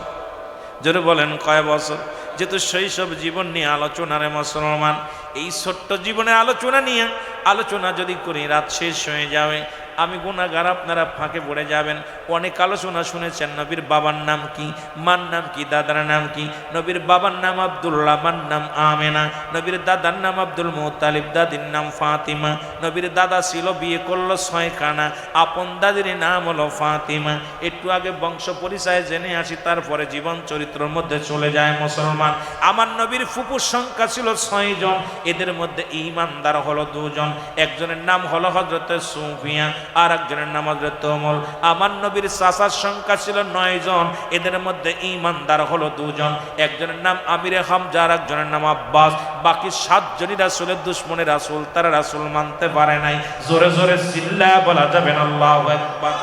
জোরে বলেন কয় বছর যেহেতু শৈশব জীবন নিয়ে আলোচনা রে মুসলমান এই ছোট্ট জীবনের আলোচনা নিয়ে আলোচনা যদি করি রাত শেষ হয়ে যাবে আমি গুনাহগার আপনারা ফাঁকে পড়ে যাবেন অনেক আলোচনা শুনেছেন নবীর বাবার নাম কি মার নাম কি দাদার নাম কি নবীর বাবার নাম আব্দুল্লাহ মার নাম আমেনা নবীর দাদার নাম আব্দুল মুত্তালিব দাদির নাম ফাতিমা নবীর দাদা ছিল বিয়ে করলো 6 খানা আপন দাদির নাম হলো ফাতিমা একটু আগে বংশ পরিচয় জেনে আসি তারপরে জীবন চরিত্রের মধ্যে চলে যায় মুসলমান আমার নবীর ফুপুর সংখ্যা ছিল 6 জন এদের মধ্যে ঈমানদার হলো 2 জন একজনের নাম হলো হযরত সুফিয়া আর একজনের নাম হযরত ওমর আমার নবীর চাচার সংখ্যা ছিল 9 জন এদের মধ্যে ঈমানদার হলো 2 জন একজনের নাম আমিরে হামজা আর একজনের নাম আব্বাস বাকি 7 জনই রাসূলের দুশমনের রাসূল তারা রাসূল মানতে পারে নাই জোরে জোরে চিল্লায়া বলা যাবে না আল্লাহু আকবার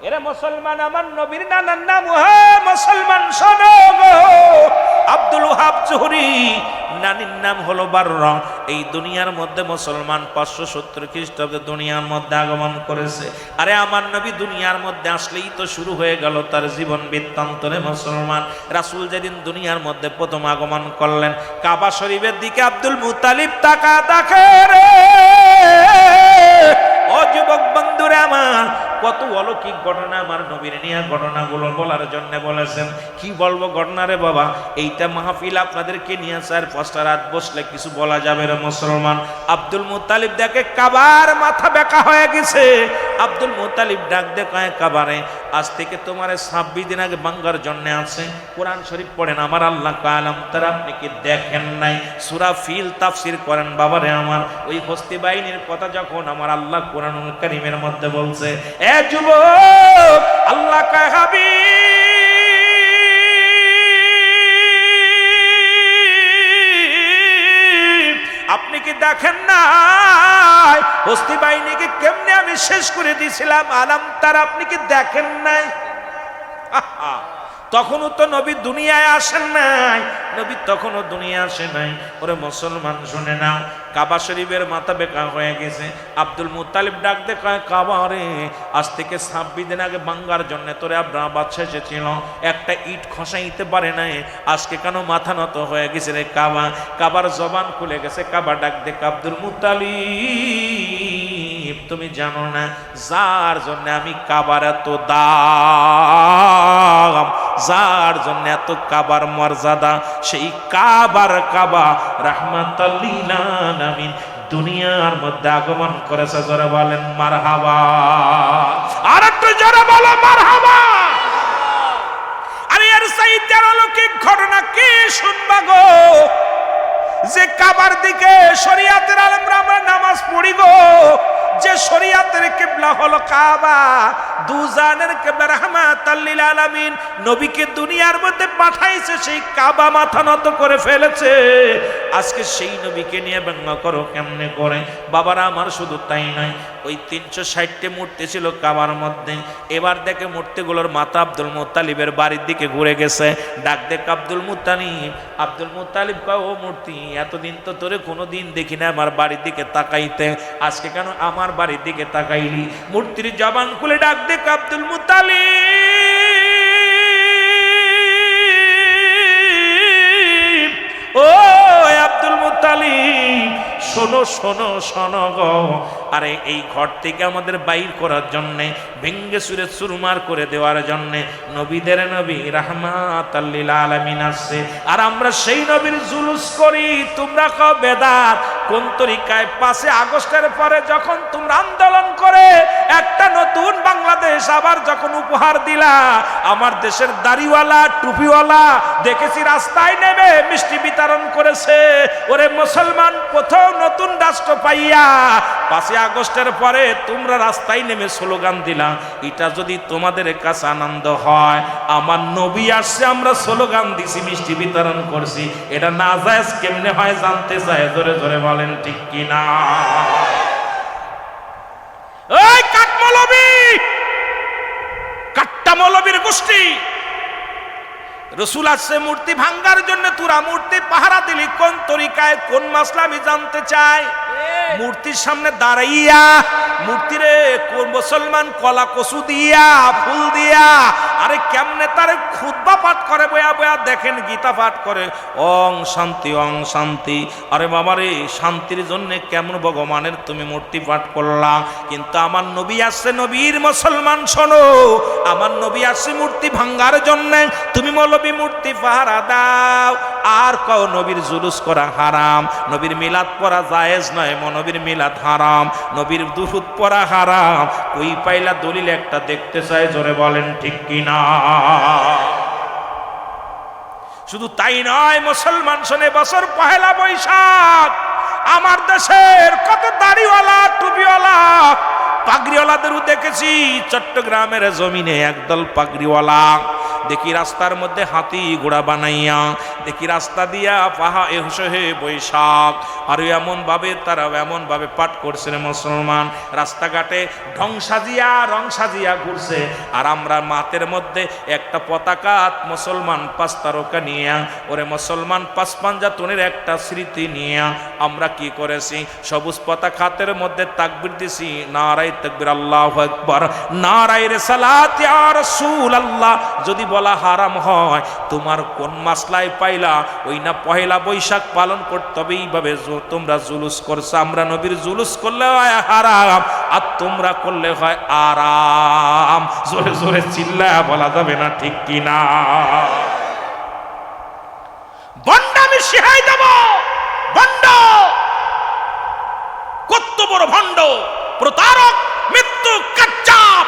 এরা মুসলমান আমার নবীর নানার নাম মুসলমান শোনো গো আব্দুল ওয়াহাব জোহরি নানির নাম হলো বাররা এই দুনিয়ার মধ্যে মুসলমান 570 খ্রিস্টাব্দে দুনিয়ার মধ্যে আগমন করেছে আরে আমার নবী দুনিয়ার মধ্যে আসলেই তো শুরু হয়ে গেল তার জীবন বৃত্তান্ত রে মুসলমান রাসূল যেদিন দুনিয়ার মধ্যে প্রথম আগমন করলেন কাবা শরীফের দিকে আব্দুল মুত্তালিব তাকা দেখে রে ও যুবক বন্ধুরা আমার কত অলৌকিক ঘটনা আমার নবীর নিয়ে ঘটনাগুলো বলার জন্য বলেছেন কি বলবো ঘটনা রে বাবা এইটা মাহফিল আপনাদেরকে নিয়ে 4-5টা রাত বসলে কিছু বলা যাবে রে মুসলমান আব্দুল মুত্তালিব দেখে কাবার মাথা বেঁকা হয়ে গেছে আব্দুল মুত্তালিব ডাক দে কয় কাবারে আজ থেকে তোমার 26 দিন আগে ভাঙার জন্য আছে কোরআন শরীফ পড়েন আমার আল্লাহ কালাম তারা আপনি কি দেখেন নাই সূরা ফিল তাফসীর করেন বাবারে আমার ওই হস্তি বাহিনীর কথা যখন আমার আল্লাহ কোরআনুল কারীমের মধ্যে বলছে এ যুবক আল্লাহ কা হাবিব আপনি কি দেখেন না হস্তি বাহিনীকে কেমনে আমি শেষ করে দিয়েছিলাম আলাম তার আপনি কি দেখেন নাই তখনও তো নবী দুনিয়ায় আসেন নাই নবী তখনও দুনিয়া আসে নাই ওরে মুসলমান শুনে নাও কাবা শরীফের মাথা বেঁকা হয়ে গেছে আব্দুল মুত্তালিব ডাক দে কয় কাবা রে আজ থেকে 26 দিন আগে ভাঙার জন্য তোরে আব্রাহা বাদশা এসেছিল একটা ইট খসাইতে পারে নাই আজকে কেন মাথা নত হয়ে গেছে রে কাবা কাবার জবান খুলে গেছে কাবা ডাক দে আব্দুল মুত্তালিব তুমি জানো না যার জন্য আমি কাবার এত দাম যার জন্য এত কাবার মর্যাদা সেই কাবার কাবা রাহমাতাল লিল আলামিন দুনিয়ার মধ্যে আগমন করেছে জোরে বলেন মারহাবা আর একটু জোরে বলো মারহাবা আর অলৌকিক ঘটনা কি শুনবা গো, যে কাবার দিকে শরিয়াতের আলেমরা আমরা নামাজ পড়ি গো, যে শরিয়াতের কিবলা হলো কাবা, দুজানের কিবলা রাহমাতাল লিল আলামিন, নবীকে দুনিয়ার মধ্যে পাঠাইছে, সেই কাবা মাথা নত করে ফেলেছে। আজকে সেই নবীকে নিয়ে ব্যঙ্গ করো কেমনে করে? বাবারা আমার, শুধু তাই নয়, ওই 360টি মূর্তি ছিল কাবার মধ্যে। এবার দেখে মূর্তিগুলোর মাথা আব্দুল মুত্তালিবের বাড়ির দিকে ঘুরে গেছে। ডাক দেখ আব্দুল মুত্তালিব, আব্দুল মুত্তালিব কয়, ও মূর্তি, এতদিন তো তোরে কোনোদিন দেখি না আমার বাড়ির দিকে তাকাইতে, আজকে কেন আমার বাড়ির দিকে তাকাইলি? মূর্তির জবান খুলে ডাক দেখ আব্দুল মুত্তালিব, ও আব্দুল মুত্তালিব, শোনো শোনো শোনো গো, আরে এই ঘর থেকে আমাদের বাইর করার জন্যে, ভেঙ্গে সুরে চুরমার করে দেওয়ার জন্যে নবীদের নবী রাহমাতাল লিল আলামিন আসছে, আর আমরা সেই নবীর জুলুস করি। তোমরা কও বেদাত। কোন তরিকায়? 5 আগস্টের পরে যখন তোমরা আন্দোলন করে একটা নতুন বাংলাদেশ আবার যখন উপহার দিলা, আমার দেশের দাড়িওয়ালা টুপিওয়ালা দেখেছি রাস্তায় নেমে মিষ্টি বিতরণ করেছে। ওরে মুসলমান, প্রথম নতুন রাষ্ট্র পাইয়া 5 আগস্টের পরে তোমরা রাস্তায় নেমে স্লোগান দিলা, এটা যদি তোমাদের কাছে আনন্দ হয়, আমার নবী আসছে, আমরা স্লোগান দিছি, মিষ্টি বিতরণ করছি, এটা নাজায়েজ কেমনে হয় জানতে চায়? জোরে জোরে বলেন ঠিক কিনা? ওই কাঠমৌলবী, কাট্টা মৌলবীর গোষ্ঠী, রসুল আসছে মূর্তি ভাঙ্গার জন্য, তোরা মূর্তি পাহারা দিলি কোন তরিকায়, কোন মাসলা? আমি জানতে চাই। মূর্তির সামনে দাঁড়াইয়া মূর্তিরে মুসলমান কলা কচু দিয়া ফুল দিয়া, আরে কেমনে তারে খুতবা পাঠ করে, বয়া বয়া দেখেন গীতা পাঠ করে, ওং শান্তি ওং শান্তি। আরে বাবা রে, শান্তির জন্য কেমন ভগবানের তুমি মূর্তি পাঠ করলা? কিন্তু আমার নবী আসছে, নবীর মুসলমান শোনো, আমার নবী আসছে মূর্তি ভাঙ্গার জন্য, তুমি মৌলবী মূর্তি পাহারা দাও। আর কও নবীর জুলুস করা হারাম, নবীর মিলাদ পড়া জায়েজ নয়, নবীর মিলাদ হারাম, নবীর দুরূদ পড়া হারাম। কই পাইলা দলিল একটা? দেখতে চাই, জোরে বলেন ঠিক কিনা? শুধু তাই নয় মুসলমান, শোনে, বছর 1 বৈশাখ আমার দেশের কত দাড়িওয়ালা টুপিওয়ালা পাগড়িওয়ালাদেরও দেখেছি। চট্টগ্রামের জমিনে একদল পাগড়িওয়ালা দেখি রাস্তার মধ্যে হাতি ঘোড়া বানাইয়া, দেখি রাস্তা দিয়া পাহা এহসহে বৈশাখ, আর এমন ভাবে পাঠ করছে মুসলমান, রাস্তাঘাটে রং সাজিয়া ঘুরছে। আর আমরা মাথের মধ্যে একটা পতাকা মুসলমান 5 তারকা নিয়ে, ওরে মুসলমান 5 পাঞ্জাতনের একটা স্মৃতি নিয়ে আমরা কি করেছি? সবুজ পতাকা হাতের মধ্যে তাকবীর দিছি, নারায়ে তাকবীর, আল্লাহু আকবার, নারায়ে রিসালাত ইয়া রাসূলুল্লাহ। যদি বলা হারাম হয়, তোমার কোন মাসলায় পাইলা? ওই না 1 বৈশাখ পালন করতে হবে, এইভাবে তোমরা জুলুস করছো। আমরা নবীর জুলুস করলে হয় হারাম, আর তোমরা করলে হয় আরাম। জোরে জোরে চিল্লায়া বলা যাবে না ঠিক কিনা? ভণ্ডামি শিখাই দেব, ভণ্ড, কত বড় ভণ্ড, প্রতারক, মৃত্যু কাচ্চাপ।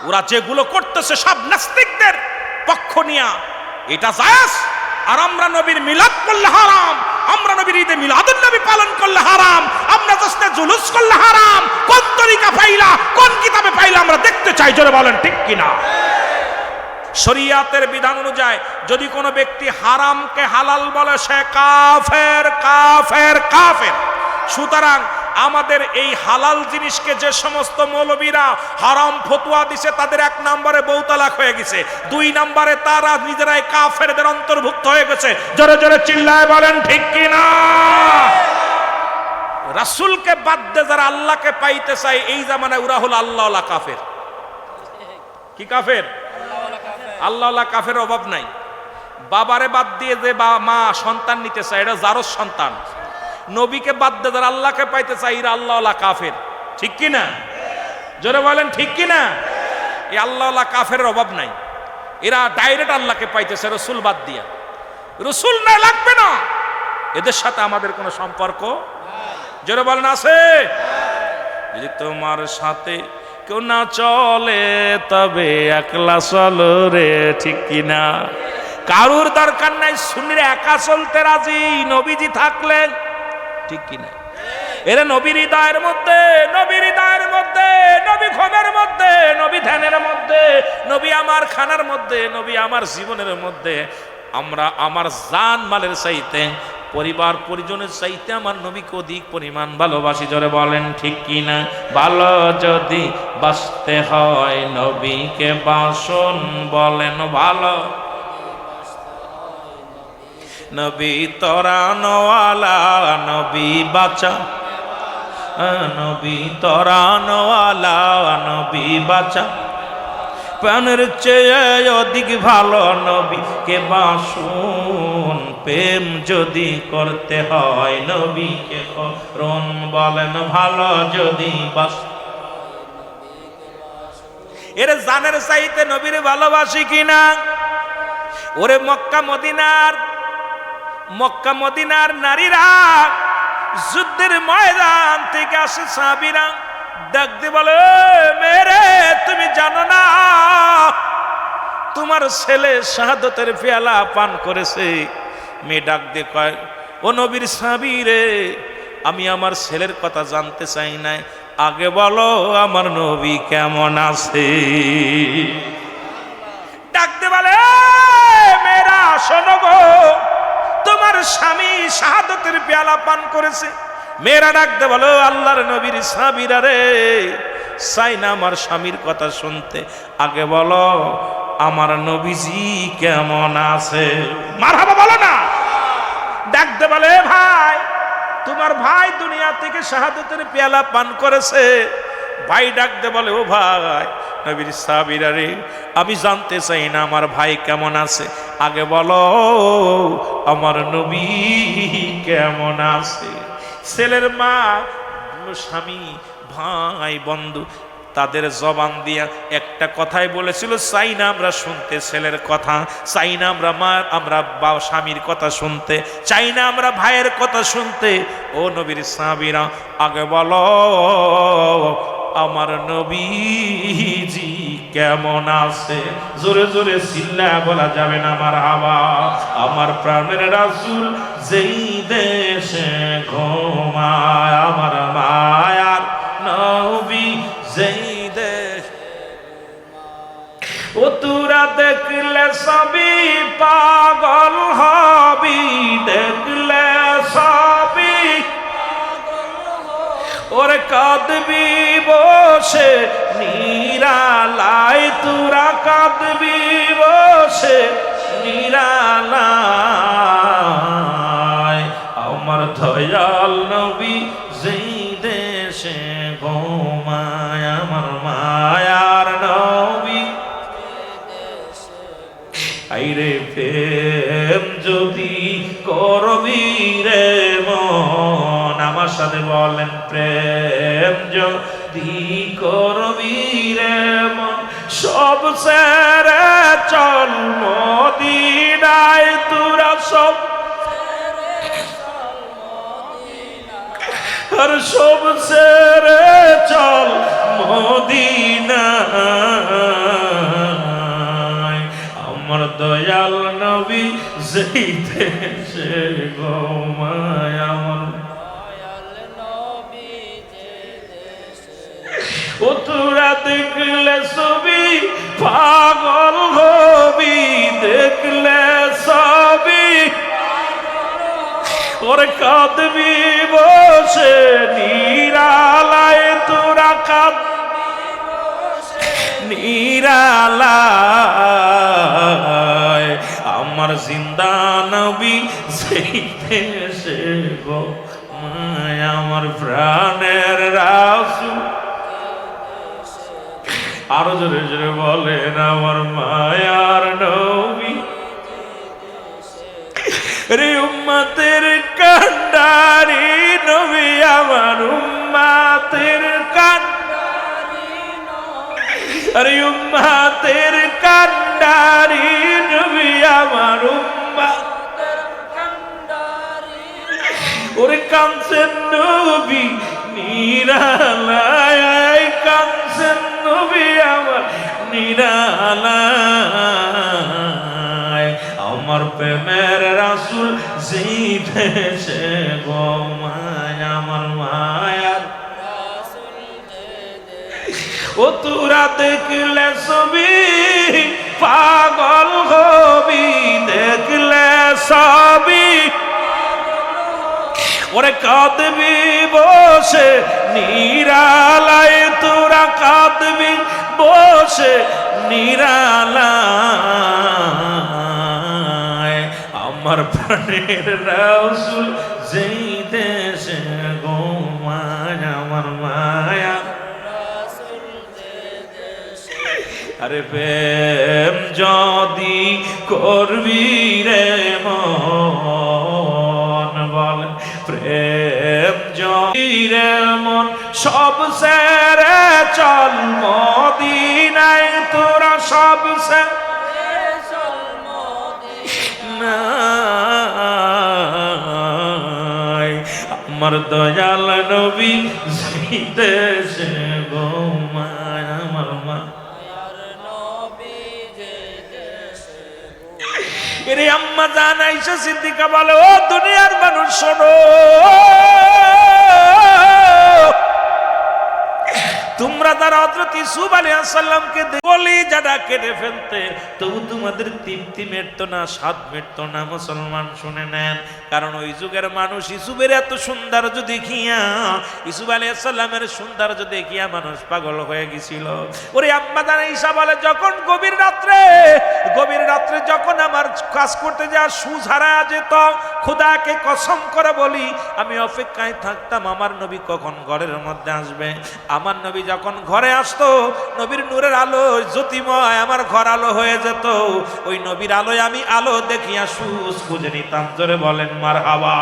ওরা যেগুলো করতেছে সব নাস্তিকদের পক্ষ নিয়া, এটা জায়েজ। আর আমরা নবীর মিলাদ করলে হারাম, আমরা নবীর ঈদে মিলাদুন নবী পালন করলে হারাম, আমরা জশ্নে জুলুস করলে হারাম। কোন তরিকা পাইলা, কোন কিতাবে পাইলা আমরা দেখতে চাই, জোরে বলেন ঠিক কিনা? শরিয়াতের বিধান অনুযায়ী যদি কোনো ব্যক্তি হারামকে হালাল বলে, সে কাফের, কাফের, কাফের। সুতরাং আমাদের এই হালাল জিনিসকে যে সমস্ত মৌলবীরা হারাম ফতোয়া দিছে, তাদের 1 নম্বরে বউ তালাক হয়ে গেছে, 2 নম্বরে তারা নিজেরাই কাফেরদের অন্তর্ভুক্ত হয়ে গেছে। জোরে জোরে চিল্লায় বলেন ঠিক কিনা? রাসূলকে বাদ দিয়ে যারা আল্লাহকে পাইতে চায়, এই জামানায় ওরা হলো আল্লাহওয়ালা কাফের। কি কাফের? আল্লাহওয়ালা কাফের অভাব নাই। বাবারে বাদ দিয়ে যে মা সন্তান নিতে চায়, এটা জারজ সন্তান। নবীকে বাদ দিয়ে যারা আল্লাহকে পাইতে চায়, এরা আল্লাহওয়ালা কাফের। ঠিক কিনা? জোরে বলেন ঠিক কিনা? এই আল্লাহওয়ালা কাফের অভাব নাই। এরা ডাইরেক্ট আল্লাহকে পাইতেছে রসুল বাদ দিয়া। রসুল না লাগবে না, এদের সাথে আমাদের কোনো সম্পর্ক। জোরে বলেন আছে? যদি তোমার সাথে কেউ না চলে তবে একলা চলো রে, ঠিক কিনা? কারুর দরকার নাই, সুন্নিরা একা চলতে রাজি নবীজি থাকলেন, ঠিক কিনা? এরা নবীর হৃদয়ের মধ্যে, নবীর হৃদয়ের মধ্যে, নবী ঘুমের মধ্যে, নবী ধ্যানের মধ্যে, নবী আমার খানার মধ্যে, নবী আমার জীবনের মধ্যে। আমরা আমার জান মালের চাইতে, পরিবার পরিজনের চাইতে আমার নবীকে অধিক পরিমাণ ভালোবাসি। জোরে বলেন ঠিক কিনা? ভালো যদি বাঁচতে হয় নবীকে বাসন, বলেন ভালো নবী তরানওয়ালা, নবী বাঁচা, নবী তরানওয়ালা, নবী বাঁচা, প্রাণের চেয়ে অধিক ভালো নবীকে বাসুন। প্রেম যদি করতে হয় নবীকে করুন, বলেন ভালো যদি বাস। এর জানের চাইতে নবীর ভালোবাসি কিনা? ওরে মক্কা মদিনার নারীরা যুদ্ধের ময়দান থেকে আসে সাহাবীরা, ডাকতে বলে মেরে তুমি জানো না তোমার ছেলে শাহাদতের পেয়ালা পান করেছে? মেয়ে ডাক দিয়ে কয়, ও নবীর সাহাবী রে, আমি আমার ছেলের কথা জানতে চাই না, আগে বলো আমার নবী কেমন আছে। ডাকতে বলে মেয়েরা শোনো গো, তোমার স্বামী শাহাদতের পেয়ালা পান করেছে। মেয়েরা ডাকতে বলো আল্লাহর নবীর সাহাবীরা রে, চাই না আমার স্বামীর কথা শুনতে, আগে বলো আমার নবীজি কেমন আছে। মারহাবা বলো না। ডাকতে বলে ভাই, তোমার ভাই দুনিয়া থেকে শাহাদতের পেয়ালা পান করেছে। ভাই ডাকতে বলে ও ভাই নবীর সাহাবীরা রে, আমি জানতে চাই না আমার ভাই কেমন আছে, আগে বলো আমার নবী কেমন আছে। ছেলের মা, স্বামী, ভাই, বন্ধু তাদের জবান দিয়া একটা কথাই বলেছিল, চাই না আমরা শুনতে ছেলের কথা, চাই না আমরা স্বামীর কথা শুনতে, চাই না আমরা ভাইয়ের কথা শুনতে। ও নবীর সাহাবীরা আগে বলো আমার নবীজি কেমন আছে। জোরে জোরে চিল্লা বলা যাবে না মারহাবা। আমার প্রাণের রাসূল যেই দেশে ঘুমায়, আমার মায়ার নবী যেই দেশ, ও তোরা দেখলে সবই পাগল হবি, দেখলে সবই ওরে কাঁদবি বসে নিরালায়, তোরা কাঁদবি বসে নিরালায়। আমার দয়াল নবী যেই দেশে ঘুমায়, আমার মায়ার নবী। আইরে প্রেম যদি করবি রে মন, আমার সাথে বলেন প্রেম যদি করবি রে মন, সব ছেড়ে চল মদিনায়, তোরা সব আর সব ছেড়ে চল মদিনায়। আমার দয়াল নবী যেই দেশে ঘুমায়, আমার ও তোরা দেখলে ছবি পাগল হবি, দেখলে ছবি ওরে কাঁদবি বসে নিরালায়, তোরা কাঁদবি নিরালায়। আমার জিন্দা নবী সেই দেশে গো মায়, আমার প্রাণের রাসূল। আরো জোরে জোরে বলেন আমার মায়ার নবী রে, উম্মতের কান্ডারি নবী, আমার উম্মতের কান্ডারি নবী, আরে উম্মতের কান্ডারি নবী, আমার উম্মতের কান্ডারি নবী। ওরে কাঁদছেন নবী নিরালায়, কাঁদছেন দয়ালায় আমার প্রেমের রাসূল জিতেছে গো মায়া আমার মায়ার ও তোরা দেখলে ছবি পাগল হবি দেখলে ছবি ওরে কাঁদবি বসে নিরালায় তোরা কাঁদবি বসে নিরালায় আমার প্রাণের রাসূল যেই দেশে গো মায়া আমার মায়া আরে প্রেম যদি করবি রে মন বল প্রেম যদি রে মন সব সেরে চল মদিনায় তোরা সব সেরে চল মদিনায় আমার দয়াল নবী জিতেছে গো মায়া আমার মা এরে আম্মা জান আয়েশা সিদ্দিকা বলে ও দুনিয়ার মানুষ শোনো তোমরা যারা হযরত ইউসুফ আলাইহিস সালামকে বলি যারা কেটে ফেলতে তবু তোমাদের তৃপ্তি মিটতো না স্বাদ মিটতো না মুসলমান শুনে নেন কারণ ওই যুগের মানুষ ইউসুফের এত সৌন্দর্য দেখিয়া ইউসুফ আলাইহিস সালামের সৌন্দর্য দেখিয়া মানুষ পাগল হয়ে গিয়েছিল ওরে আম্মা জান আয়েশা বলে যখন গভীর রাত্রে যখন আমার কাজ করতে যাওয়া সুজ হারায় যেত খোদাকে কসম করে বলি আমি অপেক্ষায় থাকতাম আমার নবী কখন ঘরের মধ্যে আসবে আমার নবী যখন ঘরে আসতো নবীর নূরের আলো জ্যোতিময় আমার ঘর আলো হয়ে যেত ওই নবীর আলোয় আমি আলো দেখিয়া সুজ খুঁজে নিতাম জোরে বলেন মারহাবা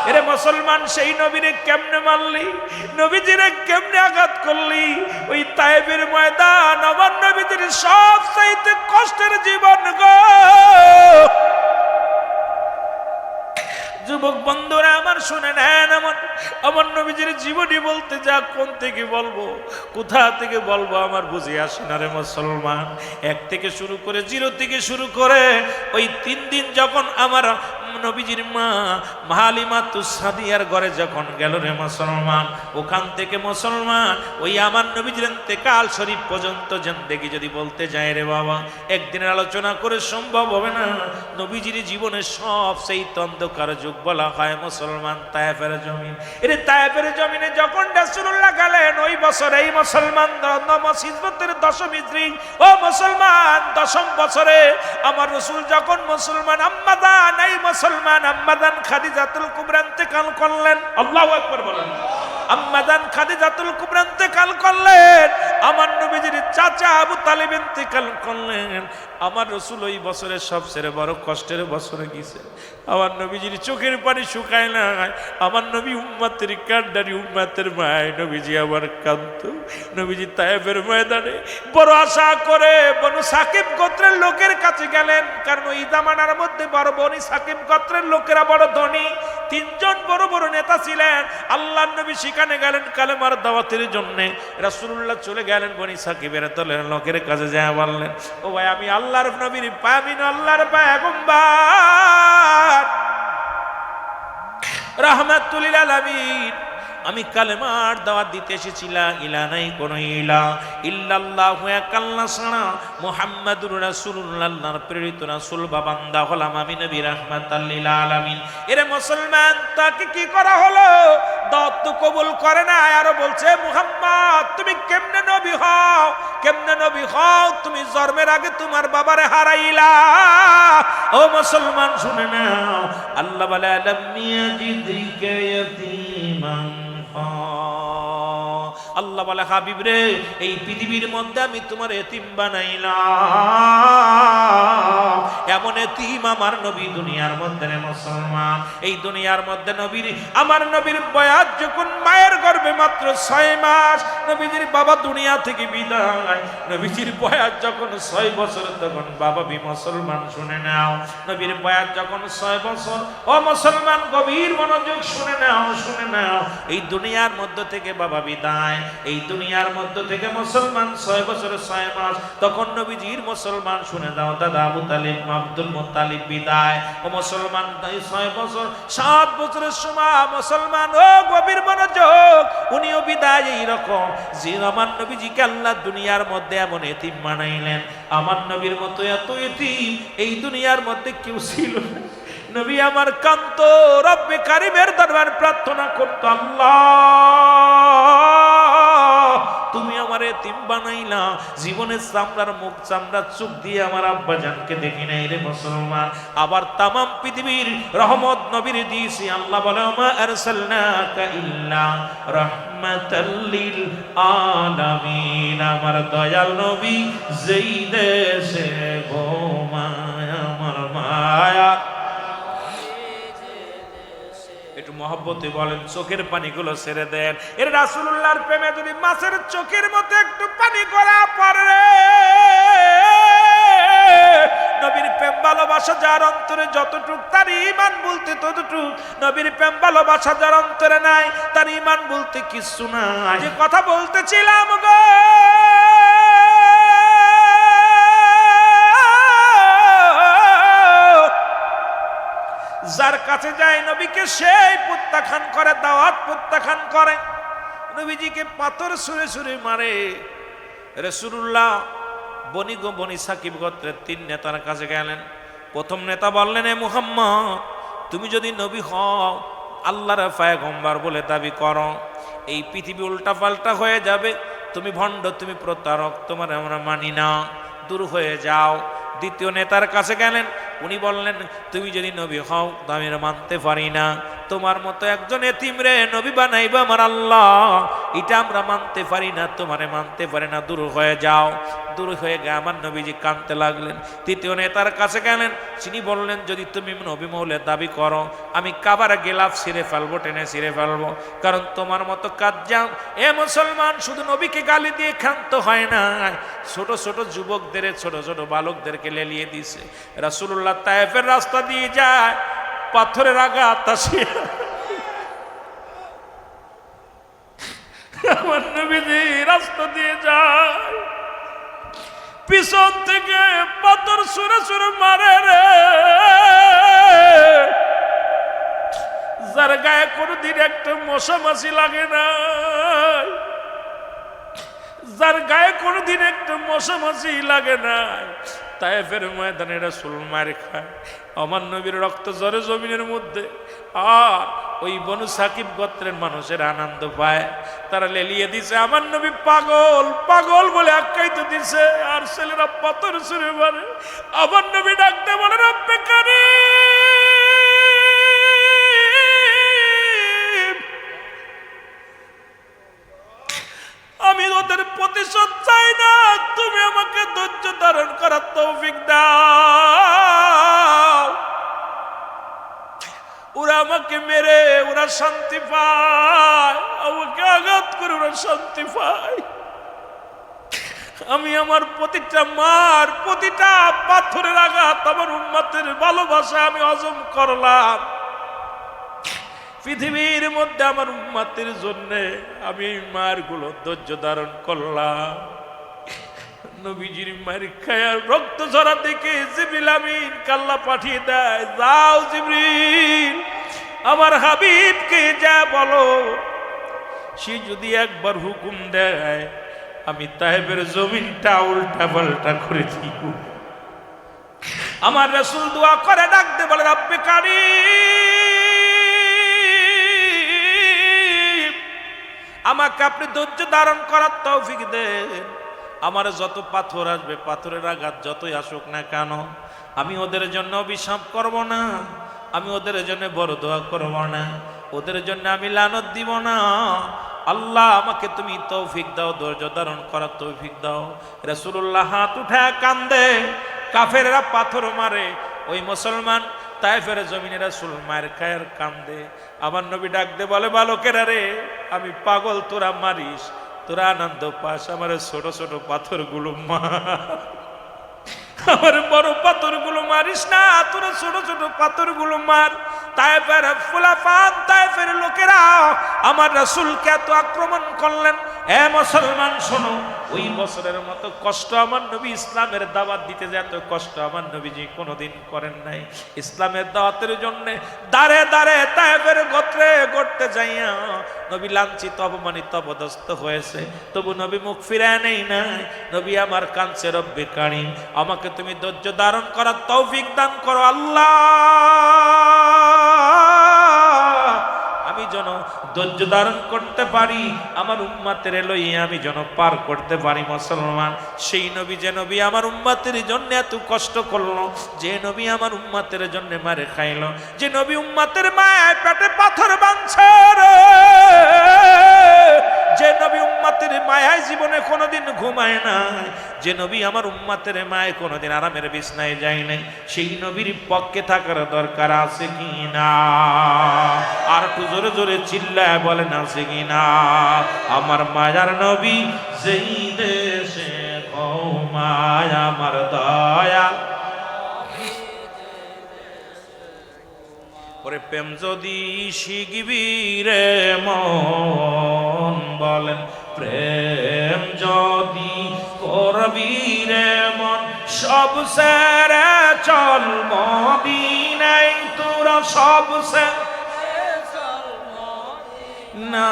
এরে মুসলমান সেই নবীরে কেমনে মারলি নবীজিরে কেমনে আঘাত করলি ওই তায়েবের ময়দান আমার নবীজির সবচাইতে কষ্টের জীবন গো যুবক বন্ধুরা আমার শুনে নেন আমার নবীজির জীবনী বলতে যা কোন থেকে বলবো কোথা থেকে বলবো আমার বুঝে আসে না রে মুসলমান এক থেকে শুরু করে জিরো থেকে শুরু করে ওই 3 দিন যখন আমার নবীজির মা হালিমাতুস সাদিয়ার ঘরে যখন গেল রে মুসলমান ওখান থেকে মুসলমান ওই আমার নবীজির ইন্তেকাল শরীফ পর্যন্ত জিন্দেগি যদি বলতে যায় রে বাবা একদিনের আলোচনা করে সম্ভব হবে না নবীজির জীবনের সব সেই অন্ধকার যুগ বলা হয় মুসলমান তায়েফের জমিন এর তায়েফের জমিনে যখন রাসূলুল্লাহ গেলেন ওই বছর এই মুসলমান হিজরতের 10ম হিজরি ও মুসলমান 10ম বছরে আমার রাসূল যখন মুসলমান আম্মাদান এই মুসলমান আম্মাদান খাদিজাতুল কুবরা ইন্তেকাল করলেন আল্লাহু আকবার বলেন আম্মাদান খাদিজাতুল কুবরা ইন্তেকাল করলেন আমার নবীজির চাচা আবু তালিব ইন্তেকাল করলেন আমার রাসূল ওই বছরের সবচেয়ে বড় কষ্টের বছরে গিয়েছে আমার নবীজির চোখের পানি শুকায় না আমার নবী উম্মতের কান্ডারি উম্মতের মায় নবীজি আবার কাঁদত নবীজি তায়েফের ময়দানে বড় আশা করে বনু সাকিব গোত্রের লোকের কাছে গেলেন কারণ ওই জামানার মধ্যে বড় বনি সাকিব গোত্রের লোকেরা বড় ধনী 3 জন বড় বড় নেতা ছিলেন আল্লাহর নবী সেখানে গেলেন কালেমার দাওয়াতের জন্য রাসূলুল্লাহ চলে গেলেন বনি সাকিবের দলের লোকের কাছে যায় বললেন ও ভাই আমি আল্লাহর নবীর পামিন আল্লাহর পয়গম্বর রাহমাতুল লিল আলামিন আমি কালেমার দাওয়াত দিতে এসেছিলাম ইলা নাই কোন ইলা ইল্লাল্লাহু এক আল্লাহ ছাড়া মুহাম্মাদুর রাসূলুল্লাহ আল্লাহর প্রেরিত রাসূল বান্দা হলাম আমি নবী রাহমাতাল লিল আলামিন এরে মুসলমান তাকে কি করা হলো দাওয়াত তো কবুল করে না আর বলছে মুহাম্মদ তুমি কেমনে নবী হও তুমি জন্মের আগে তোমার বাবারে হারাইলা ও মুসলমান শুনে নাও আল্লাহ বলে আলাম ইয়াজিদিকা ইয়াতীমান আল্লাহ বলে হাবিব রে এই পৃথিবীর মধ্যে আমি তোমার এতিম বানাইলাম এমন এতিম আমার নবী দুনিয়ার মধ্যে মুসলমান। এই দুনিয়ার মধ্যে নবীর আমার নবীর বয়স যখন মায়ের গর্ভে মাত্র 6 মাস, নবীজির বাবা দুনিয়া থেকে বিদায়, নবীজির বয়স যখন 6 বছর তখন বাবা মুসলমান শুনে নাও, নবীর বয়স যখন 6 বছর, ও মুসলমান গভীর মনোযোগ শুনে নাও, শুনে নাও, এই দুনিয়ার মধ্য থেকে বাবা বিদায়, এই দুনিয়ার মধ্য থেকে মুসলমান 6 বছর 6 মাস, তখন নবীজির মুসলমান শুনে দাও দাদা আবু তালিব আব্দুল মুত্তালিব বিদায়, ও মুসলমান 6 বছর 7 বছরের সময় মুসলমান, ও গভীর মনোযোগ, উনিও বিদায়। এইরকম যে আমার নবীজিকে আল্লাহ দুনিয়ার মধ্যে এমন এতিম বানাইলেন, আমার নবীর মতো এত এতিম এই দুনিয়ার মধ্যে কেউ ছিল না। নবী আমার কান্ত রব্বে কারিমের দরবার প্রার্থনা করত, আল্লাহ তুমি আমার এতিম বানাইলা, জীবনের চামড়ার মুখ চামড়ার চোখ দিয়ে আমার আব্বা জানকে দেখি নাই রে মুসলমান, আবার তামাম পৃথিবীর রহমত নবীর দিয়েছি। আল্লাহ বলে মা আরসালনাকা ইল্লা রাহমাতাল লিল আলামিন, আমার দয়াল নবী যেই দেশে ঘুমায় আমার মায়া। একটু মহব্বতে বলেন, চোখের পানিগুলো ছেড়ে দেন। এর রাসূলুল্লাহর প্রেমে যদি মাছের চোখের মধ্যে একটু পানি গড়া পড়ে, নবীর প্রেম ভালোবাসা যার অন্তরে যতটুক, তার ঈমান বলতে ততটুক। নবীর প্রেম ভালোবাসা যার অন্তরে নাই, তার ঈমান বলতে কিছু নাই। যে কথা বলতেছিলাম গো, যার কাছে যায় নবীকে সেই প্রত্যাখ্যান করে, দাওয়াত প্রত্যাখ্যান করে, নবীজিকে পাথর ছুঁড়ে ছুঁড়ে মারে। রাসূলুল্লাহ বনি সাকিব গোত্রের 3 নেতার কাছে গেলেন। প্রথম নেতা বললেন, এ মুহাম্মদ, তুমি যদি নবী হও, আল্লাহর পয়গম্বর বলে দাবি করো, এই পৃথিবী উল্টাপাল্টা হয়ে যাবে, তুমি ভণ্ড, তুমি প্রতারক, তোমার আমরা মানি না, দূর হয়ে যাও। দ্বিতীয় নেতার কাছে গেলেন, উনি বললেন, তুমি যদি নবী হও তো আমি মানতে পারি না, তোমার মতো একজন এতিম রে নবী বানাইবা আমার আল্লাহ, এটা আমরা মানতে পারি না, তোমারে মানতে পারি না, দূর হয়ে যাও। দূর হয়ে গিয়ে আমার নবীজি কাঁদতে লাগলেন। তৃতীয় নেতার কাছে গেলেন, তিনি বললেন, যদি তুমি নবী মৌলের দাবি করো, আমি কাবার গেলাফ ছিঁড়ে ফেলবো, টেনে ছিঁড়ে ফেলবো, কারণ তোমার মতো কাজ যাও। এ মুসলমান, শুধু নবীকে গালি দিয়ে ক্ষান্ত হয় না, ছোট ছোট যুবকদের, ছোট ছোট বালকদেরকে লেলিয়ে দিছে। রাসূলুল্লাহ তায়েফের রাস্তা দিয়ে যায়, পাথরের আঘাত আসে, আমার নবীজি রাস্তা দিয়ে যায়, পিছন থেকে পাথর ছুঁড়ে ছুঁড়ে মারে রে। যার গায়ে কোনোদিন একটা মশা মাছি লাগে না, যার গায়ে কোনোদিন একটা মশা মাছি লাগে না, তায়েফের ময়দানে রাসূল মার খায়, আমার নবীর রক্ত ঝরে জমিনের মধ্যে। আর ওই বনু সাকিব গোত্রের মানুষের আনন্দ পায়, তারা লেলিয়ে দিছে, আমার নবী পাগল, পাগল বলে আখ্যায়িত দিছে। আর ছেলেরা পাথর ছুঁড়ে মারে। আমার নবী ডাকতে বলে, রব্বে কারীম, আমি ওদের প্রতিশোধ চাই না, তুমি আমাকে ধৈর্য ধারণ করার তৌফিক দাও। ওরা আমাকে মেরে ওরা শান্তি পায়, আমাকে আঘাত করে ওরা শান্তি পায়। আমি আমার প্রতিটা মার, প্রতিটা পাথরের আঘাত আমার উম্মতের ভালোবাসা আমি হজম করলাম। পৃথিবীর মধ্যে আমার উম্মতের জন্য আমি এই মারগুলো ধৈর্য ধারণ করলাম। নবীজির মার খায়ার রক্ত ঝরা দেখে জিবরিল আমিন কাল্লা পাঠিয়ে দেয়, যাও জিবরিল, আমার হাবিবকে যা বলো, সে যদি একবার হুকুম দেয়, আমি তায়েফের জমিনটা উল্টা পাল্টা করে দিব। আমার রাসূল দোয়া করে ডাকতে বলে, রব্বে কারীম, আমাকে আপনি ধৈর্য ধারণ করার তৌফিক দেন। আমার যত পাথর আসবে, পাথরের আঘাত যতই আসুক না কেন, আমি ওদের জন্য অভিশাপ করব না, আমি ওদের জন্য বড় দোয়া করব না, ওদের জন্য আমি লানত দিব না। আল্লাহ আমাকে তুমি তৌফিক দাও, ধৈর্য ধারণ করার তৌফিক দাও। রাসূলুল্লাহ হাত উঠায় কান্দে, কাফেররা পাথর মারে, ওই মুসলমান তায়েফের জমিনে রাসূল মায়ের খায়ের কান্দে। আমার নবী ডাক দে বলে, বালকেরা রে, আমি পাগল, তোরা মারিস, তোরা আনন্দ পাস, আমার ছোট ছোট পাথরগুলো মার, আমার বড় পাথরগুলো মারিস না, তোরা ছোট ছোট পাথরগুলো মার। তায়েফের ফুলাফান, তায়েফের লোকেরা আমার রাসূলকে এত আক্রমণ করলেন। এ মুসলমান শোনো, ওই বছরের মতো কষ্ট আমার নবী ইসলামের দাওয়াত দিতে যে এত কষ্ট আমার নবীজি কোনোদিন করেন নাই। ইসলামের দাওয়াতের জন্য দাঁড়ে দাঁড়ে তায়েফের গোত্রে গড়তে যাইয়া নবী লাঞ্ছিত, অপমানিত, অপদস্থ হয়েছে, তবু নবী মুখ ফিরায় নেই নাই। নবী আমার কাঁদছে, রব্বে কারীম আমাকে তুমি ধৈর্য ধারণ করার তৌফিক দান করো আল্লাহ, আমি যেন ধৈর্য ধারণ করতে পারি, আমার উম্মতের লইয়া আমি যেন পার করতে পারি। মুসলমান, সেই নবী যে নবী আমার উম্মতের জন্য এত কষ্ট করলো, যে নবী আমার উম্মতের জন্য মারে খাইলো, যে নবী উম্মতের মায়ের পেটে পাথর বাঁধছে রে, যে নবী উম্মতের মায়ায় জীবনে কোনোদিন ঘুমায় নাই, যে নবী আমার উম্মতের মায় কোনোদিন আরামের বিছনায় যায় নাই, সেই নবীর পক্ষে থাকার দরকার আছে কি না? আর একটু জোরে জোরে চিল্লায় বলেন আছে কি না? আমার মায়ার নবী যেই দেশে ঘুমায় আমার দয়া, ওরে প্রেম যদি শিখবি রে মন, বলেন প্রেম যদি করবি রে মন, সব সেরে চল মদিনায়, তোরা সব সে না,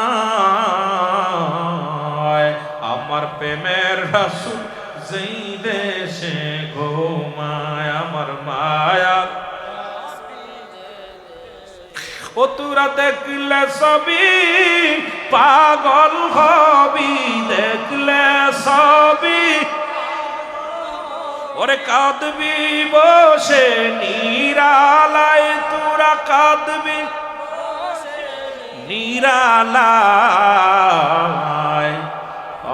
আমার প্রেমের রাসূল যেই দেশে ঘুমায় আমার মায়া, ও তোরা দেখলে সবই পাগল হবি, দেখলে সবই ওরে কাঁদবি বসে নিরালায়, তোরা কাঁদবি নিরালায়,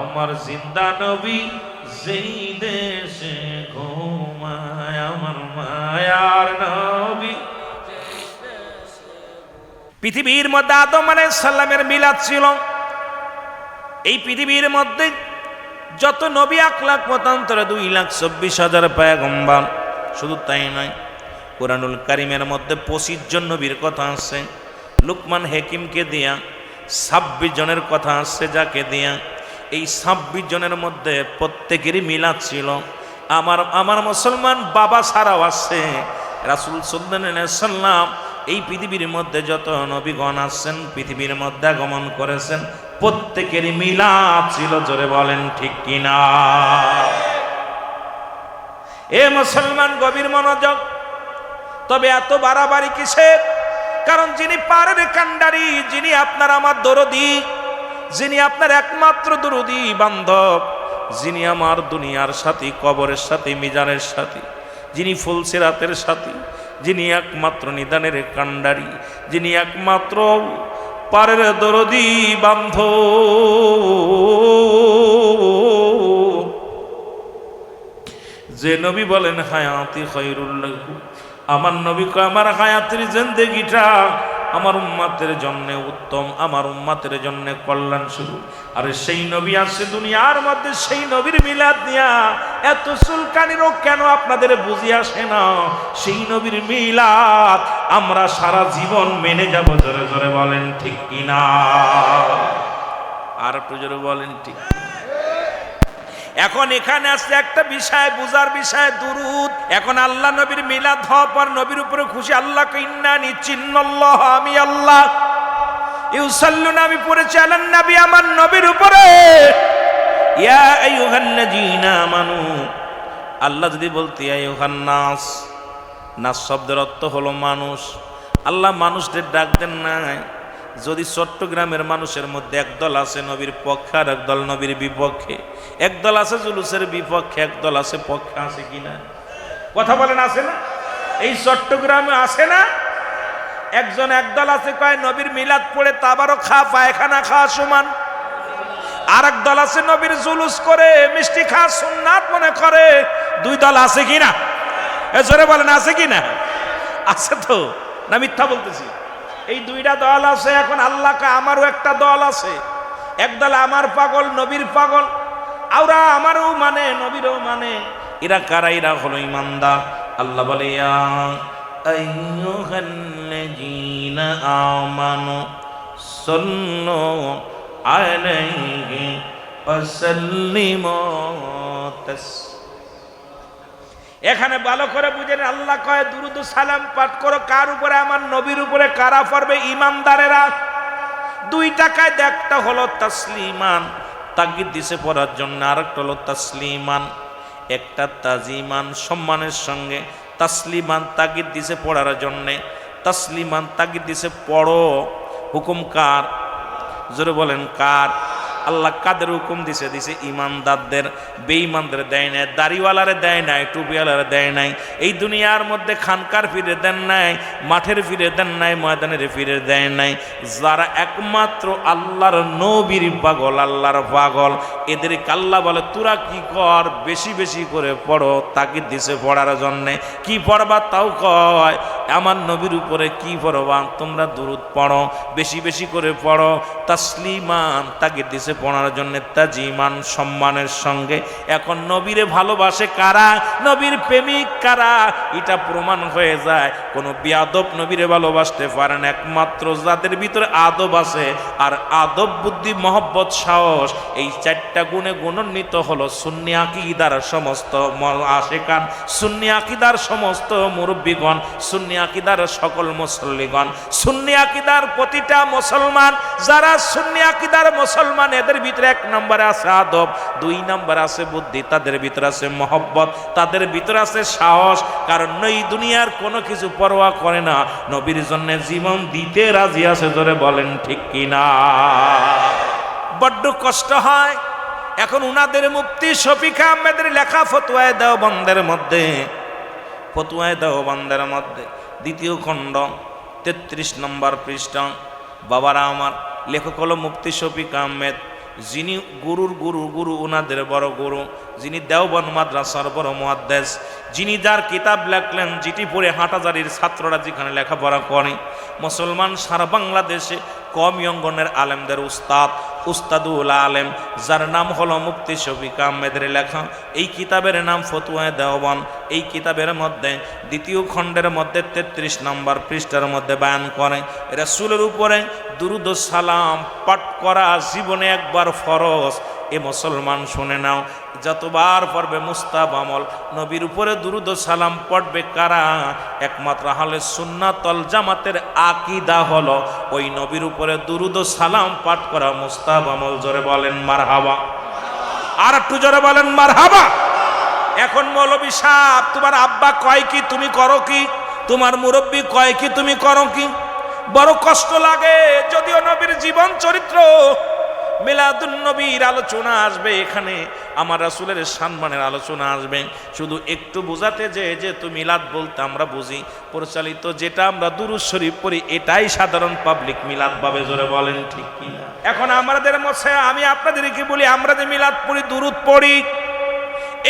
আমার জিন্দা নবী যেই দেশে ঘুমায় আমার মায়ার নবী। পৃথিবীর মধ্যে আদম আলাইহিস সালামের মিলাদ ছিল। এই পৃথিবীর মধ্যে যত নবী 1,00,000 মতান্তরে 2,24,000 পয়গম্বর। শুধু তাই নয়, কোরআনুল কারীমের মধ্যে 25 জন নবীর কথা আছে, লুকমান হাকিমকে দিয়া 26 জনের কথা আছে, যাকে দিয়া এই 26 জনের মধ্যে প্রত্যেকেরই মিলাদ ছিল। আমার মুসলমান বাবা ছাড়াও আছে। রাসূল সাল্লাল্লাহু আলাইহি ওয়াসাল্লাম এই পৃথিবীর মধ্যে যত নবীগণ আছেন, পৃথিবীর মধ্যে আগমন করেছেন, প্রত্যেকেরই মিলাদ ছিল। জোরে বলেন ঠিক কিনা? এ মুসলমান গভীর মনোযোগ। তবে এত বাড়াবাড়ি কিসের? কারণ যিনি পারের কান্ডারি, যিনি আপনার আমার দরদি, যিনি আপনার একমাত্র দরদি বান্ধব, যিনি আমার দুনিয়ার সাথী, কবরের সাথী, মিজানের সাথী, যিনি ফুলসিরাতের সাথী, যিনি একমাত্র নিদানের কান্ডারি, যিনি একমাত্র পারের দরদি বান্ধব, যে নবী বলেন হায়াতি খায়রুল লাকুম, আমার নবী কয় আমার হায়াতের জিন্দেগিটা আমার উম্মতের জন্য উত্তম, আমার উম্মতের জন্য কল্যাণ শুরু। আর সেই নবী আসছে দুনিয়ার মধ্যে, সেই নবীর মিলাদ নিয়া এত চুলকানি রোগ কেন আপনাদের বুঝি আসে না? সেই নবীর মিলাদ আমরা সারা জীবন মেনে যাব। জোরে জোরে বলেন ঠিক কিনা? আর একটু জোরে বলেন ঠিক। এখন এখানে আসছে একটা বিষয়, বুঝার বিষয়, দুরুদ। এখন আল্লাহ নবীর মিলাদ হওয়ার পর নবীর উপরে খুশি। আল্লাহ ইন্নানি চিন্নাল্লাহ, আমি আল্লাহ, ইউসাল্লুনা, আমি পড়েছি আলান নবী, আমার নবীর উপরে। ইয়া আইয়ুহাল্লাযীনা আমানু, আল্লাহ যদি বলতে ইয়া আইয়ুহান নাস, নাস শব্দের অর্থ হলো মানুষ। আল্লাহ মানুষদের ডাক দেন নাই। যদি চট্টগ্রামের মানুষের মধ্যে একদল আছে নবীর পক্ষে আর একদল নবীর বিপক্ষে, একদল আছে জুলুসের বিপক্ষে, একদল আছে পক্ষে, আছে কিনা? কথা বলেন, আছে না? এই চট্টগ্রামে আছে না? একদল আছে কয় নবীর মিলাদ পড়ে তাবারও খাওয়া, পায়খানা খাওয়া সমান। আর এক দল আছে নবীর জুলুস করে মিষ্টি খাওয়া সুন্নাত মনে করে। দুই দল আছে কিনা? জোরে বলেন আছে কি না? আছে তো, না মিথ্যা বলতেছি? এই দুইটা দল আছে এখন। আল্লাহ কা আমারও একটা দল আছে, একদল আমার পাগল নবীর পাগল, ওরা আমারও মানে নবীরও মানে। এরা কারা? এরা হলো ইমানদার। আল্লাহ বলে ইয়া আইয়ুহাল্লাযীনা আমানু সাল্লু আলাইহি ওয়া সাল্লিমু তাসলিমা। এখানে ভালো করে বুঝেন, আল্লাহ কয় দুরূদ ও সালাম পাঠ করো কার উপরে? আমার নবীর উপরে। কারা পড়বে? ইমানদারেরা। দুইটা কায়দা, একটা হলো তাসলিমান, তাগিদ দিছে পড়ার জন্য, আরেকটা হলো তাসলিমান, একটা তাজিমান, সম্মানের সঙ্গে। তাসলিমান তাগিদ দিছে পড়ার জন্যে, তাসলিমান তাগিদ দিছে পড়ো। হুকুম কার? জোরে বলেন কার? আল্লাহ কাদের হুকুম দিছে? দিছে ইমানদারদের। বেঈমানদের দেয় নাই, দাড়িওয়ালারে দেয় নাই, টুপিওয়ালারে দেয় নাই। এই দুনিয়ার মধ্যে খানকার ফিরে দেন নাই, মাঠের ফিরে দেন নাই, ময়দানের ফিরে দেয় নাই। যারা একমাত্র আল্লাহর নবীর পাগল, আল্লাহর পাগল, এদেরকে আল্লাহ বলে তোরা কি কর? বেশি বেশি করে পড়ো। তাগিদ দিছে পড়ার জন্যে। কি পড়বা? তাও কয় আমার নবীর উপরে কি পড়বা? তোমরা দুরূদ পড়ো, বেশি বেশি করে পড়ো। তাসলিমান তাগিদ দিছে পড়ার জন্য, তাজিমান সম্মানের সঙ্গে। এখন নবীরে ভালোবাসে কারা? নবীর প্রেমিক কারা? এটা প্রমাণ হয়ে যায়। কোন বিয়াদব নবীরে ভালোবাসতে পারে না, একমাত্র যাদের ভিতরে আদব আছে। আর আদব, বুদ্ধি, মহব্বত, সাহস, এই চারটা গুণে গুণান্বিত হলো সুন্নি আকীদার সমস্ত আশিকান, সুন্নি আকীদার সমস্ত মুরব্বীগণ, সুন্নি আকীদার সকল মুসল্লিগণ, সুন্নি আকীদার প্রতিটা মুসলমান। যারা সুন্নি আকীদার মুসলমান, এদের ভিতরে এক নম্বরে আছে আদব, দুই নম্বরে আছে বুদ্ধি, তাদের ভিতরে আছে মহব্বত, তাদের ভিতরে আছে সাহস। কারণ এই দুনিয়ার কোনো কিছু পরোয়া করে না, নবীর জন্য জীবন দিতে রাজি আছে। জোরে বলেন ঠিক কিনা? বড্ড কষ্ট হয় এখন উনাদের মুফতি শফিক আহমেদের লেখা ফতোয়ায়ে দেওবন্দের মধ্যে, ফতোয়ায়ে দেওবন্দের মধ্যে দ্বিতীয় খণ্ড 33 নম্বর পৃষ্ঠা। বাবারা আমার, লেখক হলো মুফতি শফিক আহমেদ, যিনি গুরুর গুরু, গুরু ওনাদের বড় গুরু, যিনি দেওবন্দ মাদ্রাসার বড় মুহাদ্দিস, যিনি যার কিতাব লেখলেন, যেটি পড়ে হাটাজারির ছাত্ররা যেখানে লেখাপড়া করে, মুসলমান সারা বাংলাদেশে কওমি অঙ্গনের আলেমদের উস্তাদ, উস্তাদুল আলেম, যার নাম হলো মুফতি শফিক আহমেদের লেখা এই কিতাবের নাম ফতোয়ায়ে দেওবন্দ। এই কিতাবের মধ্যে দ্বিতীয় খণ্ডের মধ্যে 33 নম্বর পৃষ্ঠার মধ্যে বয়ান করে রাসূলের উপরে দুরূদ ও সালাম পাঠ করা জীবনে একবার ফরজ। এ মুসলমান শুনে নাও, যতবার পড়বে মুস্তাহাব আমল। নবীর উপরে দুরূদ ও সালাম পড়বে কারা? একমাত্র আহলে সুন্নাত ওয়াল জামাতের আকীদা হলো ওই নবীর উপরে দুরূদ ও সালাম পাঠ করা মুস্তাহাব আমল। জোরে বলেন মারহাবা। আর একটু জোরে বলেন মারহাবা। এখন মৌলভী সাহেব, তোমার আব্বা কয় কি তুমি করো কি? তোমার মুরব্বী কয় কি তুমি করো কি? বড় কষ্ট লাগে। যদিও নবীর জীবন চরিত্র, মিলাদুন নবীর আলোচনা আসবে, এখানে আমার রাসূলের সম্মানের আলোচনা আসবে, শুধু একটু বোঝাতে যে তুমি মিলাদ বলতে আমরা বুঝি পরিচালিত যেটা আমরা দুরূদ শরীফ পড়ি, এটাই সাধারণ পাবলিক মিলাদ ভাবে। জোরে বলেন ঠিক কিনা? এখন আমাদের মধ্যে আমি আপনাদেরকে বলি, আমরা যে মিলাদ পড়ি, দুরূদ পড়ি,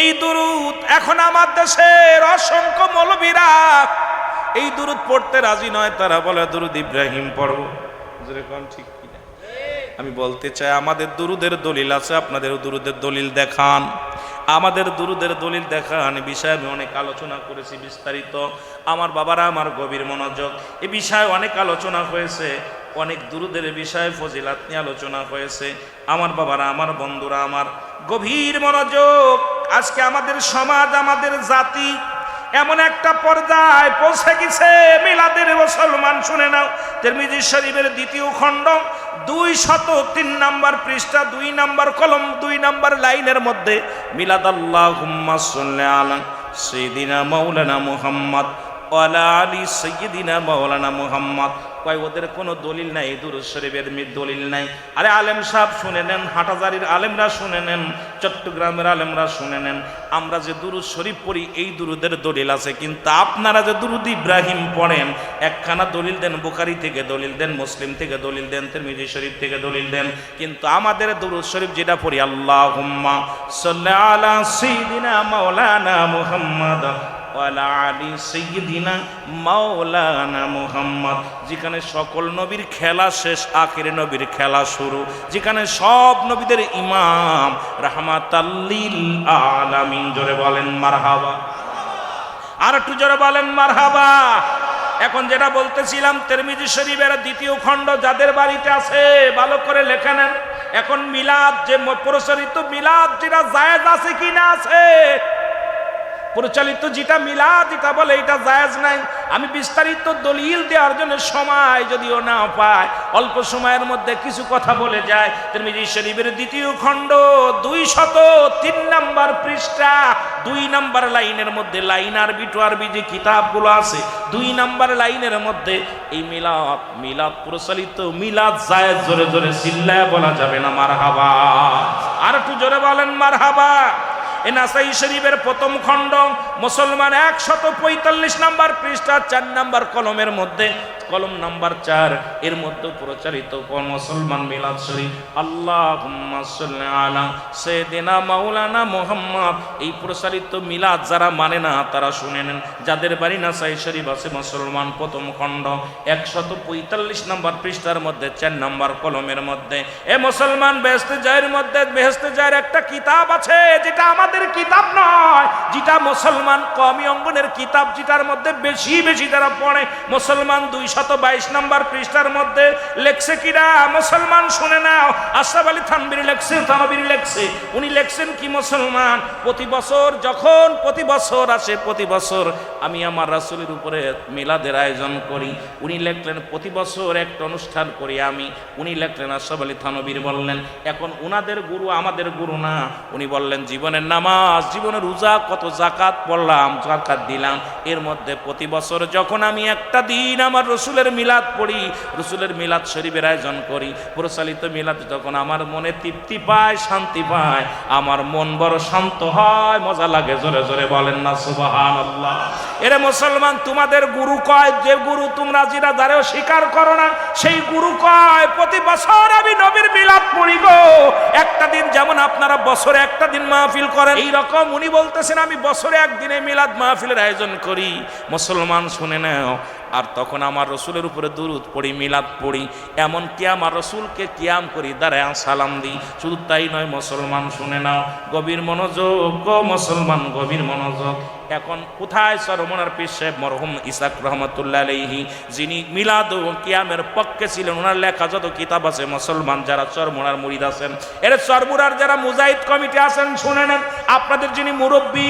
এই দুরূদ এখন আমার দেশের অসংখ্য মৌলবীরা এই দুরূদ পড়তে রাজি নয়। তারা বলে দুরূদ ইব্রাহিম পড়ব। জোরে কোন ঠিক কিনা? আমি বলতে চাই, আমাদের দুরূদের দলিল আছে, আপনাদের দুরূদের দলিল দেখান। আমাদের দুরূদের দলিল দেখান। বিষয়ে আমি অনেক আলোচনা করেছি বিস্তারিত। আমার বাবারা আমার গভীর মনোযোগ, এ বিষয়ে অনেক আলোচনা হয়েছে, অনেক দুরূদের বিষয়ে ফজিলাত নিয়ে আলোচনা হয়েছে। আমার বাবারা আমার বন্ধুরা আমার গভীর মনোযোগ। আজকে আমাদের সমাজ, আমাদের জাতি এমন একটা পর্যায়ে পৌঁছে গেছে, মিলাদের মুসলমান শুনে নাও, তিরমিজি শরীফের দ্বিতীয় খণ্ড 203 নম্বর পৃষ্ঠা 2 নম্বর কলম 2 নম্বর লাইনের মধ্যে মিলাদ আল্লাহুম্মা সাল্লি আলা সাইয়্যিদিনা মাওলানা মুহাম্মদ ওয়া আলা আলি সাইয়্যিদিনা মাওলানা মুহাম্মদ। কয় ওদের কোনো দলিল নাই, দুরূদ শরীফের দলিল নাই। আরে আলেম সাহেব শুনে নেন, হাটাজারির আলেমরা শুনে নেন, চট্টগ্রামের আলেমরা শুনে নেন, আমরা যে দুরূদ শরীফ পড়ি এই দুরূদের দলিল আছে, কিন্তু আপনারা যে দুরূদ ইব্রাহিম পড়েন, একখানা দলিল দেন, বুখারী থেকে দলিল দেন, মুসলিম থেকে দলিল দেন, তিরমিজি শরীফ থেকে দলিল দেন। কিন্তু আমাদের দুরূদ শরীফ যেটা পড়ি, আল্লাহুম্মা সাল্লি আলা সাইয়্যিদিনা মাওলানা মুহাম্মদ ওয়া আলা আলি সাইয়্যিদিনা মাওলানা মুহাম্মদ। যেখানে সকল নবীর খেলা শেষ, আখির নবীর খেলা শুরু, যেখানে সব নবীদের ইমাম রাহমাতাল লিল আলামিন। জোরে বলেন মারহাবা। আর একটু জোরে বলেন মারহাবা। এখন যেটা বলতেছিলাম, তিরমিজি শরীফের দ্বিতীয় খণ্ড যাদের বাড়িতে আছে ভালো করে লেখে নেন। এখন মিলাদ যে প্রচলিত মিলাদ যেটা জায়েজ আছে কি না আছে? প্রচলিত যেটা মিলাদ যেটা বলে এটা জায়েজ নাই। আমি বিস্তারিত দলিল দেওয়ার জন্য সময় যদিও না পাই, অল্প সময়ের মধ্যে কিছু কথা বলে যায়। তিরমিজি শরীফের দ্বিতীয় খণ্ড 203 নম্বর পৃষ্ঠা 2 নম্বর লাইনের মধ্যে, লাইন আরবি টু আরবি যে কিতাবগুলো আছে 2 নম্বর লাইনের মধ্যে এই মিলাদ প্রচলিত মিলাদ জায়েজ। জোরে জোরে চিল্লায় বলা যাবে না মারহাবা। আর একটু জোরে বলেন মারহাবা। নাসাই শরীফের প্রথম খণ্ড মুসলমান 145 নম্বর পৃষ্ঠা 4 নম্বর কলমের মধ্যে, কলম নাম্বার 4 এর মধ্যে প্রচারিত মুসলমান মিলাদ শরীফ আল্লাহুম্মা সাল্লি আলা সাইয়্যিদিনা মাওলানা মুহাম্মদ। এই প্রচারিত মিলাদ যারা মানে না তারা শুনে নেন। যাদের বাড়ি নাসাই শরীফ আছে মুসলমান প্রথম খণ্ড 145 নম্বর পৃষ্ঠার মধ্যে 4 নম্বর কলমের মধ্যে, এ মুসলমান বেহেশতে জায়ের মধ্যে বেহেশতে জায়ের একটা কিতাব আছে, যেটা আমাদের কিতাব নয়, যেটা মুসলমান কওমি অঙ্গনের কিতাব, যেটার মধ্যে বেশি বেশি যারা পড়ে। মুসলমান 222 নম্বর পৃষ্ঠার মধ্যে লেখছে কিরা মুসলমান শুনে নাও, আশরাফ আলী থানভীর লেখছে, থানভীর লেখছে। উনি লেখছেন কি মুসলমান, প্রতি বছর যখন প্রতি বছর আসে, প্রতি বছর আমি আমার রাসূলের উপরে মিলাদের আয়োজন করি। উনি লেখলেন প্রতি বছর একটা অনুষ্ঠান করি আমি। উনি লেখলেন, আশরাফ আলী থানভীর বললেন, এখন উনাদের গুরু আমাদের গুরু না। উনি বললেন জীবনের নামাজ, জীবনের রোজা, কত জাকাত পড়লাম, জাকাত দিলাম, এর মধ্যে প্রতি বছর যখন আমি একটা দিন আমার রসুলের মিলাদ পড়ি, রসুলের মিলাদ শরীফের আয়োজন করি, প্রচলিত মিলাদ, তখন আমার মনে তৃপ্তি পায়, শান্তি পায়, আমার মন বড় শান্ত হয়, মজা লাগে। জোরে জোরে বলেন না সুবহানাল্লাহ। এরে মুসলমান, তোমাদের গুরু কয়, যে গুরু তোমরা যেটা দ্বারেও স্বীকার করো না, সেই গুরু কয় প্রতি বছর আমি নবীর মিলাদ পড়ি গো। একটা দিন যেমন আপনারা বছরে একটা দিন মাহফিল করেন, এই রকম উনি বলতেছেন আমি বছরে একদিনে মিলাদ মাহফিলের আয়োজন করি। মুসলমান শুনে নাও। আর তখন আমার রসুলের উপরে দুরুদ পড়ি, মিলাদ পড়ি, এমনকি আমার রসুলকে কিয়াম করি, দাঁড়ায় সালাম দিই। শুধু তাই নয় মুসলমান শুনে নাও, গভীর মনোযোগ গো মুসলমান, গভীর মনোযোগ। এখন কোথায় চরমনার পীর সাহেব মরহুম ইসাক রহমতুল্লাহ আলাইহি, যিনি মিলাদ ও কিয়ামের পক্ষে ছিলেন, ওনার লেখা যত কিতাব আছে মুসলমান যারা চরমনার মুরিদ আছেন, এর চরমুরার যারা মুজাহিদ কমিটি আছেন, শুনে নেন, আপনাদের যিনি মুরব্বী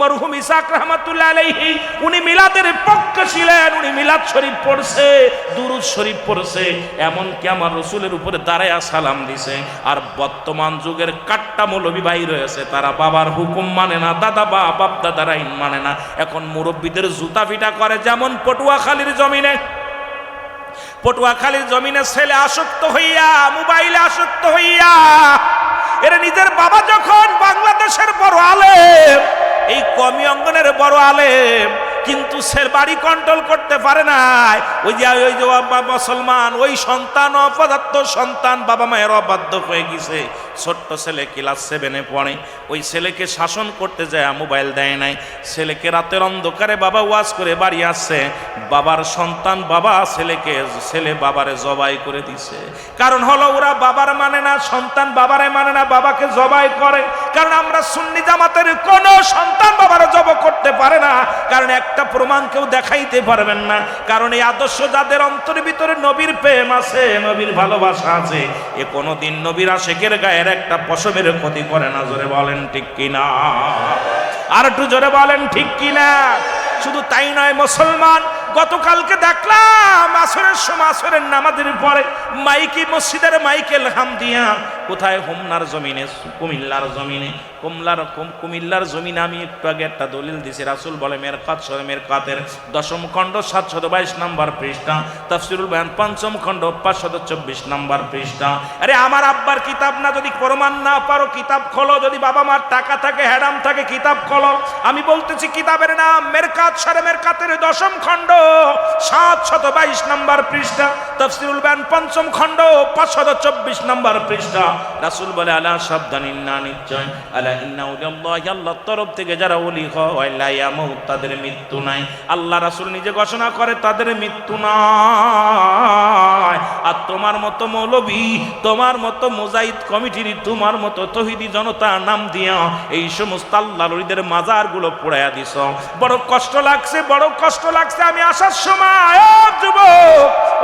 মরহুম ইসাক রহমতুল্লাহ আলাইহি, উনি মিলাদের পক্ষে ছিলেন। উনি মিলাদ শরীফ পড়ছে, দুরুদ শরীফ পড়ছে, এমনকি আমার রসুলের উপরে দাঁড়ায় সালাম দিছে। আর বর্তমান যুগের কাট্টা মৌলবী ভাই রয়েছে, তারা বাবার হুকুম মানে না, দাদা বাপ দাদারা মানে না। এখন মুরব্বীদের জুতা পিটা করে, যেমন পটুয়াখালীর জমিনে ছেলে আসক্ত হইয়া, মোবাইলে আসক্ত হইয়া, এর নিজের বাবা যখন বাংলাদেশের বড় আলেম, এই কওমি অঙ্গনের বড় আলেম, কিন্তু সে বাড়ি কন্ট্রোল করতে পারে না। ওই যে মুসলমান, ওই সন্তান অপদার্থ সন্তান, বাবা মায়ের অবাধ্য হয়ে গেছে। ছোট্ট ছেলে ক্লাস 7-এ পড়ে, ওই ছেলেকে শাসন করতে যায়, মোবাইল দেয় নাই। ছেলেকে রাতের অন্ধকারে বাবা ওয়াজ করে বাড়ি আসছে, বাবার সন্তান বাবা ছেলে বাবারে জবাই করে দিছে। কারণ হলো ওরা বাবার মানে না, সন্তান বাবারে মানে না, বাবাকে জবাই করে। কারণ আমরা সুন্নি জামাতের কোন সন্তান বাবারে জব করতে পারে না, কারণ একটা প্রমাণ কেউ দেখাইতে পারবেন না। কারণ এই আদর্শ যাদের অন্তরের ভিতরে নবীর প্রেম আছে, নবীর ভালোবাসা আছে, এ কোনোদিন নবীর আশিকের গায়ের একটা পশমের ক্ষতি করে না। জোরে বলেন ঠিক কিনা? আর একটু জোরে বলেন ঠিক কিনা? শুধু তাই নয় মুসলমান, গতকালকে দেখলাম আসরের সময়, আসরের নামাজের পরে মাইকি মসজিদের মাইকেল হামদিয়া কোথায়, হোমনার জমিনে, কুমিল্লার জমিনে আমি একটু আগে একটা দলিল দিছি। রাসূল বলে মেরকাতের 10ম খণ্ড 722 নম্বর পৃষ্ঠা, তাফসীরুল বায়ান 5ম খণ্ড 524 নম্বর পৃষ্ঠা। আরে আমার আব্বার কিতাব না, যদি প্রমাণ না পারো কিতাব খোলো, যদি বাবা মার টাকা থাকে, হ্যাডাম থাকে, কিতাব খোলো। আমি বলতেছি কিতাবের নাম মেরকাতের 10ম খণ্ড 722 নম্বর পৃষ্ঠা, তাফসীরুল বায়ান 5ম খণ্ড 524 নম্বর পৃষ্ঠা। রাসূল বলে আলা সাবধানিন, না নিশ্চয়, আলা আলা ইন্না আউলিয়াল্লাহি, আল্লাহর তরফ থেকে যারা ওলি হয় লা ইয়ামুত, তাদের মৃত্যু নাই। আল্লাহ রাসূল নিজে ঘোষণা করে তাদের মৃত্যু নাই। আর তোমার মতো মৌলবী, তোমার মতো মুজাহিদ কমিটির, তোমার মতো তৌহিদি জনতা নাম দিয়া এই সমস্ত আল্লাহর ওলিদের মাজারগুলো পোড়ায়া দিছ। বড় কষ্ট লাগছে, বড় কষ্ট লাগছে। আমি আসার সময়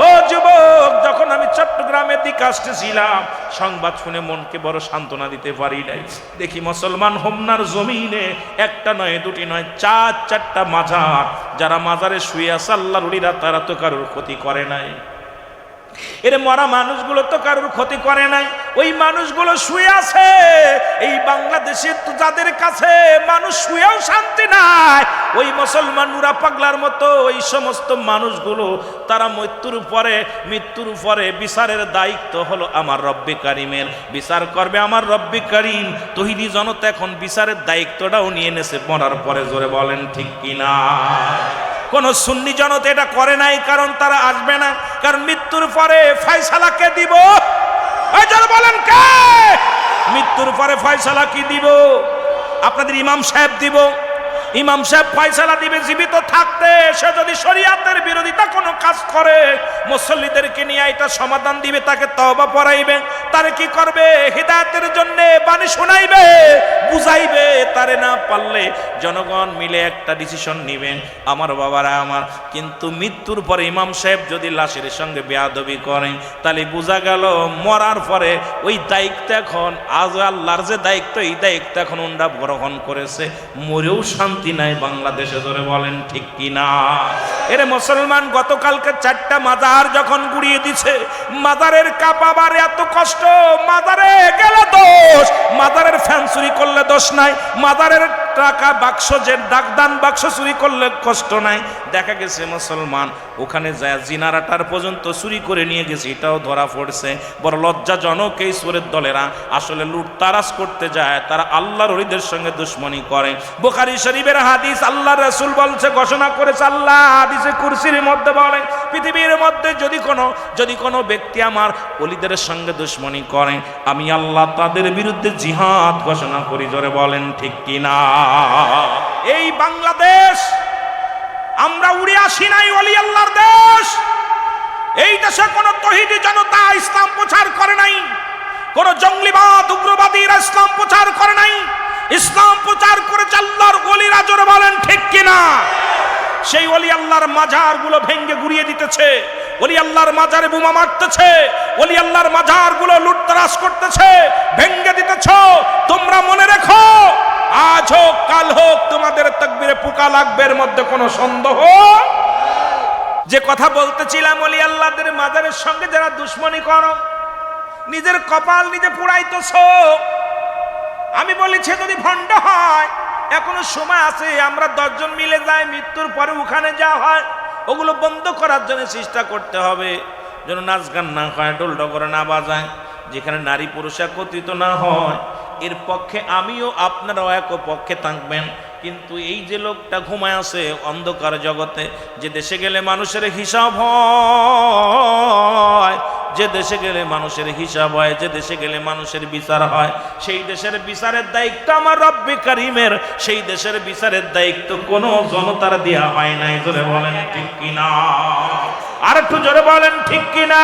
ও যুবক, যখন আমি চট্টগ্রামের দিকে আসতেছিলাম, সংবাদ শুনে মনকে বড় সান্ত্বনা দিতে পারি নাই। দেখি মুসলমান হোমনার জমিনে একটা নয়, দুটি নয়, চারটা মাজার। যারা মাজারে শুয়ে আছে আল্লাহর ওলিরা, তারা তো কারোর ক্ষতি করে নাই। এর মরা মানুষগুলো তো কারোর ক্ষতি করে নাই, ওই মানুষগুলো শুয়ে আছে। এই বাংলাদেশে তো যাদের কাছে মানুষ শুয়েও শান্তি নাই, ওই মুসলমান নুরা পাগলার মতো ওই সমস্ত মানুষগুলো, তারা মৃত্যুর পরে বিচারের দায়িত্ব হলো আমার রব্বে কারিমের। বিচার করবে আমার রব্বে কারিম। তৌহিদি জনতা এখন বিচারের দায়িত্বটাও নিয়ে নেছে মরার পরে। জোরে বলেন ঠিক কিনা? কোন সুন্নি জনতা এটা করে নাই, কারণ তারা আসবে না। কারণ মৃত্যুর পরে ফয়সালা কে দিব? বলেন কে? মৃত্যুর পরে ফয়সালা কি দিব? আপনাদের ইমাম সাহেব দিব। ইমাম সাহেব ফয়সালা দিবে। জীবিত থাকতে সে যদি শরীয়তের বিরোধিতা কোনো কাজ করে, মুসল্লিদেরকে নিয়ে এটা সমাধান দিবে, তাকে তওবা পড়াইবে। তারে কি করবে? হিদায়াতের জন্য বাণী শোনাইবে, বুঝাইবে। তারে না পারলে জনগণ মিলে একটা ডিসিশন নেবেন, আমার বাবারা আমার। কিন্তু মৃত্যুর পরে ইমাম সাহেব যদি লাশের সঙ্গে বেয়াদবি করেন, তাহলে বোঝা গেল মরার পরে ওই দায়িত্ব এখন, আজ আল্লাহর যে দায়িত্ব, এই দায়িত্ব এখন ওনরা গ্রহণ করেছে। মরেও শান্তি নাই বাংলাদেশে। ধরে বলেন ঠিক কিনা? এরে মুসলমান, গতকালকে 4টা মাজার যখন গুড়িয়ে দিছে, মাজারের কাপাবার এত কষ্ট। মাজারে গেলে দোষ, মাজারের ফ্যান চুরি করলে দোষ নাই, মাজারের টাকা বাক্স, যে দাগদান বাক্স চুরি করলে কষ্ট নাই। দেখা গেছে মুসলমান ওখানে যায় জিনারাটার পর্যন্ত চুরি করে নিয়ে গেছে, এটাও ধরা পড়ছে। বড় লজ্জাজনক, এই চোরের দলেরা আসলে লুটতারাজ করতে যায়, তারা আল্লাহর ওলিদের সঙ্গে দুশ্মনী করে। বুখারী শরীফের হাদিস, আল্লাহর রাসূল বলছে, ঘোষণা করেছে আল্লাহ হাদিসে কুরসির মধ্যে বলে, পৃথিবীর মধ্যে যদি কোনো ব্যক্তি আমার ওলিদের সঙ্গে দুশ্মনী করে, আমি আল্লাহ তাদের বিরুদ্ধে জিহাদ ঘোষণা করি। জোরে বলেন ঠিক কিনা? এই বাংলাদেশ আমরা উড়ে আসি নাই, ওলি আল্লাহর দেশ। এই দেশে কোন তৌহিদি জনতা ইসলাম প্রচার করে নাই, কোন জঙ্গলিবাদ উগ্রবাদীরা ইসলাম প্রচার করে নাই। ইসলাম প্রচার করেছে আল্লাহর ওলিরা। জোরে বলেন ঠিক কিনা? সেই ওলি আল্লাহর মাজারগুলো ভেঙ্গে গুড়িয়ে দিতেছে, ওলি আল্লাহর মাজারে বোমা মারতেছে, ওলি আল্লাহর মাজারগুলো লুটতরাজ করতেছে, ভেঙ্গে দিতেছ। তোমরা মনে রেখো, আজ হোক কাল হোক তোমাদের তাকবীরে পোকা লাগবে, এর মধ্যে কোনো সন্দেহ। যে কথা বলতেছিলাম, ওলি আল্লাহদের মাজারের সঙ্গে যারা দুশ্মনী করো, নিজের কপাল নিজে পুড়াইতেছ। আমি বলেছি যদি ভণ্ড হয়, এখনো সময় আছে। আমরা 10 জন মিলে যাই, মৃত্যুর পরে ওখানে যা হয় ওগুলো বন্ধ করার জন্য চেষ্টা করতে হবে, যেন নাচ গান না হয়, ঢোল ডগর না বাজায়, যেখানে নারী পুরুষ একত্রিত না হয়। এর পক্ষে আমিও আপনারাও এক পক্ষে থাকবেন। কিন্তু এই যে লোকটা ঘুমায় আছে অন্ধকার জগতে, যে দেশে গেলে মানুষের হিসাব হয়, যে দেশে গেলে মানুষের হিসাব হয়, যে দেশে গেলে মানুষের বিচার হয়, সেই দেশের বিচারের দায়িত্ব আমার রব্বে কারিমের। সেই দেশের বিচারের দায়িত্ব কোনো জনতার দেয়া হয় নাই। জোরে বলেন ঠিক কিনা? আর একটু জোরে বলেন ঠিক কিনা?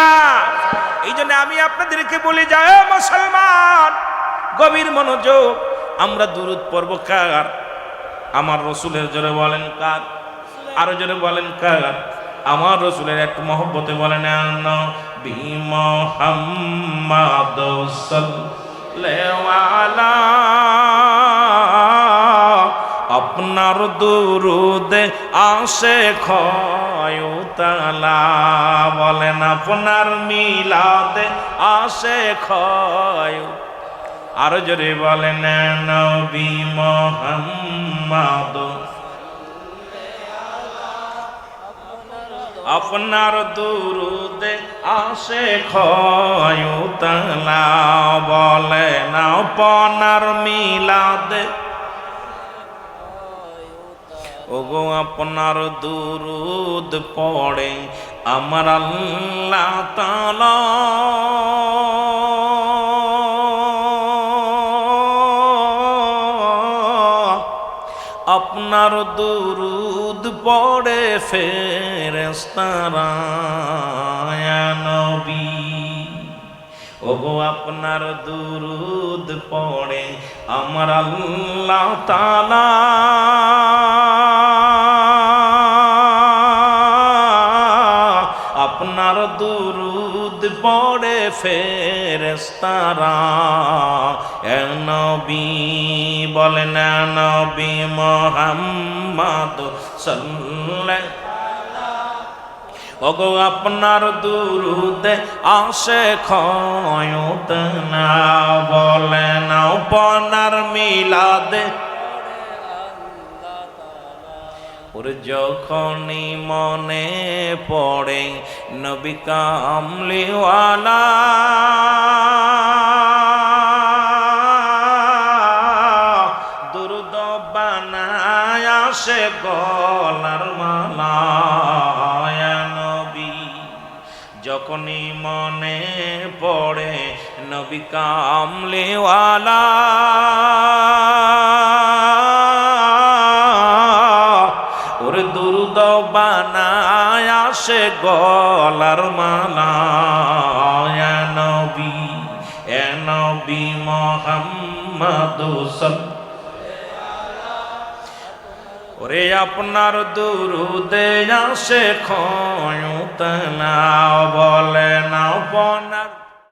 এই জন্য আমি আপনাদেরকে বলি, যায় মুসলমান, গভীর মনোযোগ। আমরা দুরূদ পড়ব কার? আমার রসুলের। জোরে বলেন কার? আরো জোরে বলেন কার? আমার রসুলের। একটু মহব্বতে বলেন, নবী মুহাম্মদ সাল্লাল্লাহু আলাইহি, আপনার দুরুদে আসে ক্ষয়তালা। বলেন আপনার মিলাদে আসে ক্ষয়। আরো জোরে বলেন, নবী মুহাম্মদ আপনার দুরুদে আসে ক্ষয়তালা। বলেন আপনার মিলাদে, ওগো আপনার দুরুদ পড়ে আমার আল্লাহ তাআলা। পড়ে ফেরেশতারা ইয়া নবী ওগো আপনার দুরুদ পড়ে আমার আল্লাহ তাআলা আপনার দুরুদ পড়ে ফেরেশতারা এ নবী বলেন নবী মুহাম্মদ সাল্লাল্লাহু ওগো আপনার দুরুদে আসে খয়ত না বলেন আপনার মিলাদে ওরে যখনই মনে পড়ে নবী কামলিওয়ালা দুরুদ বানায় আসে গলার মালা যখনই মনে পড়ে নবী কামলিওয়ালা ওরে দুরুদ বানায় আসে গলার মালা এ নবী মুহাম্মদ ওরে আপনার দুরুদে আসে খয়ত না বলে না আপনার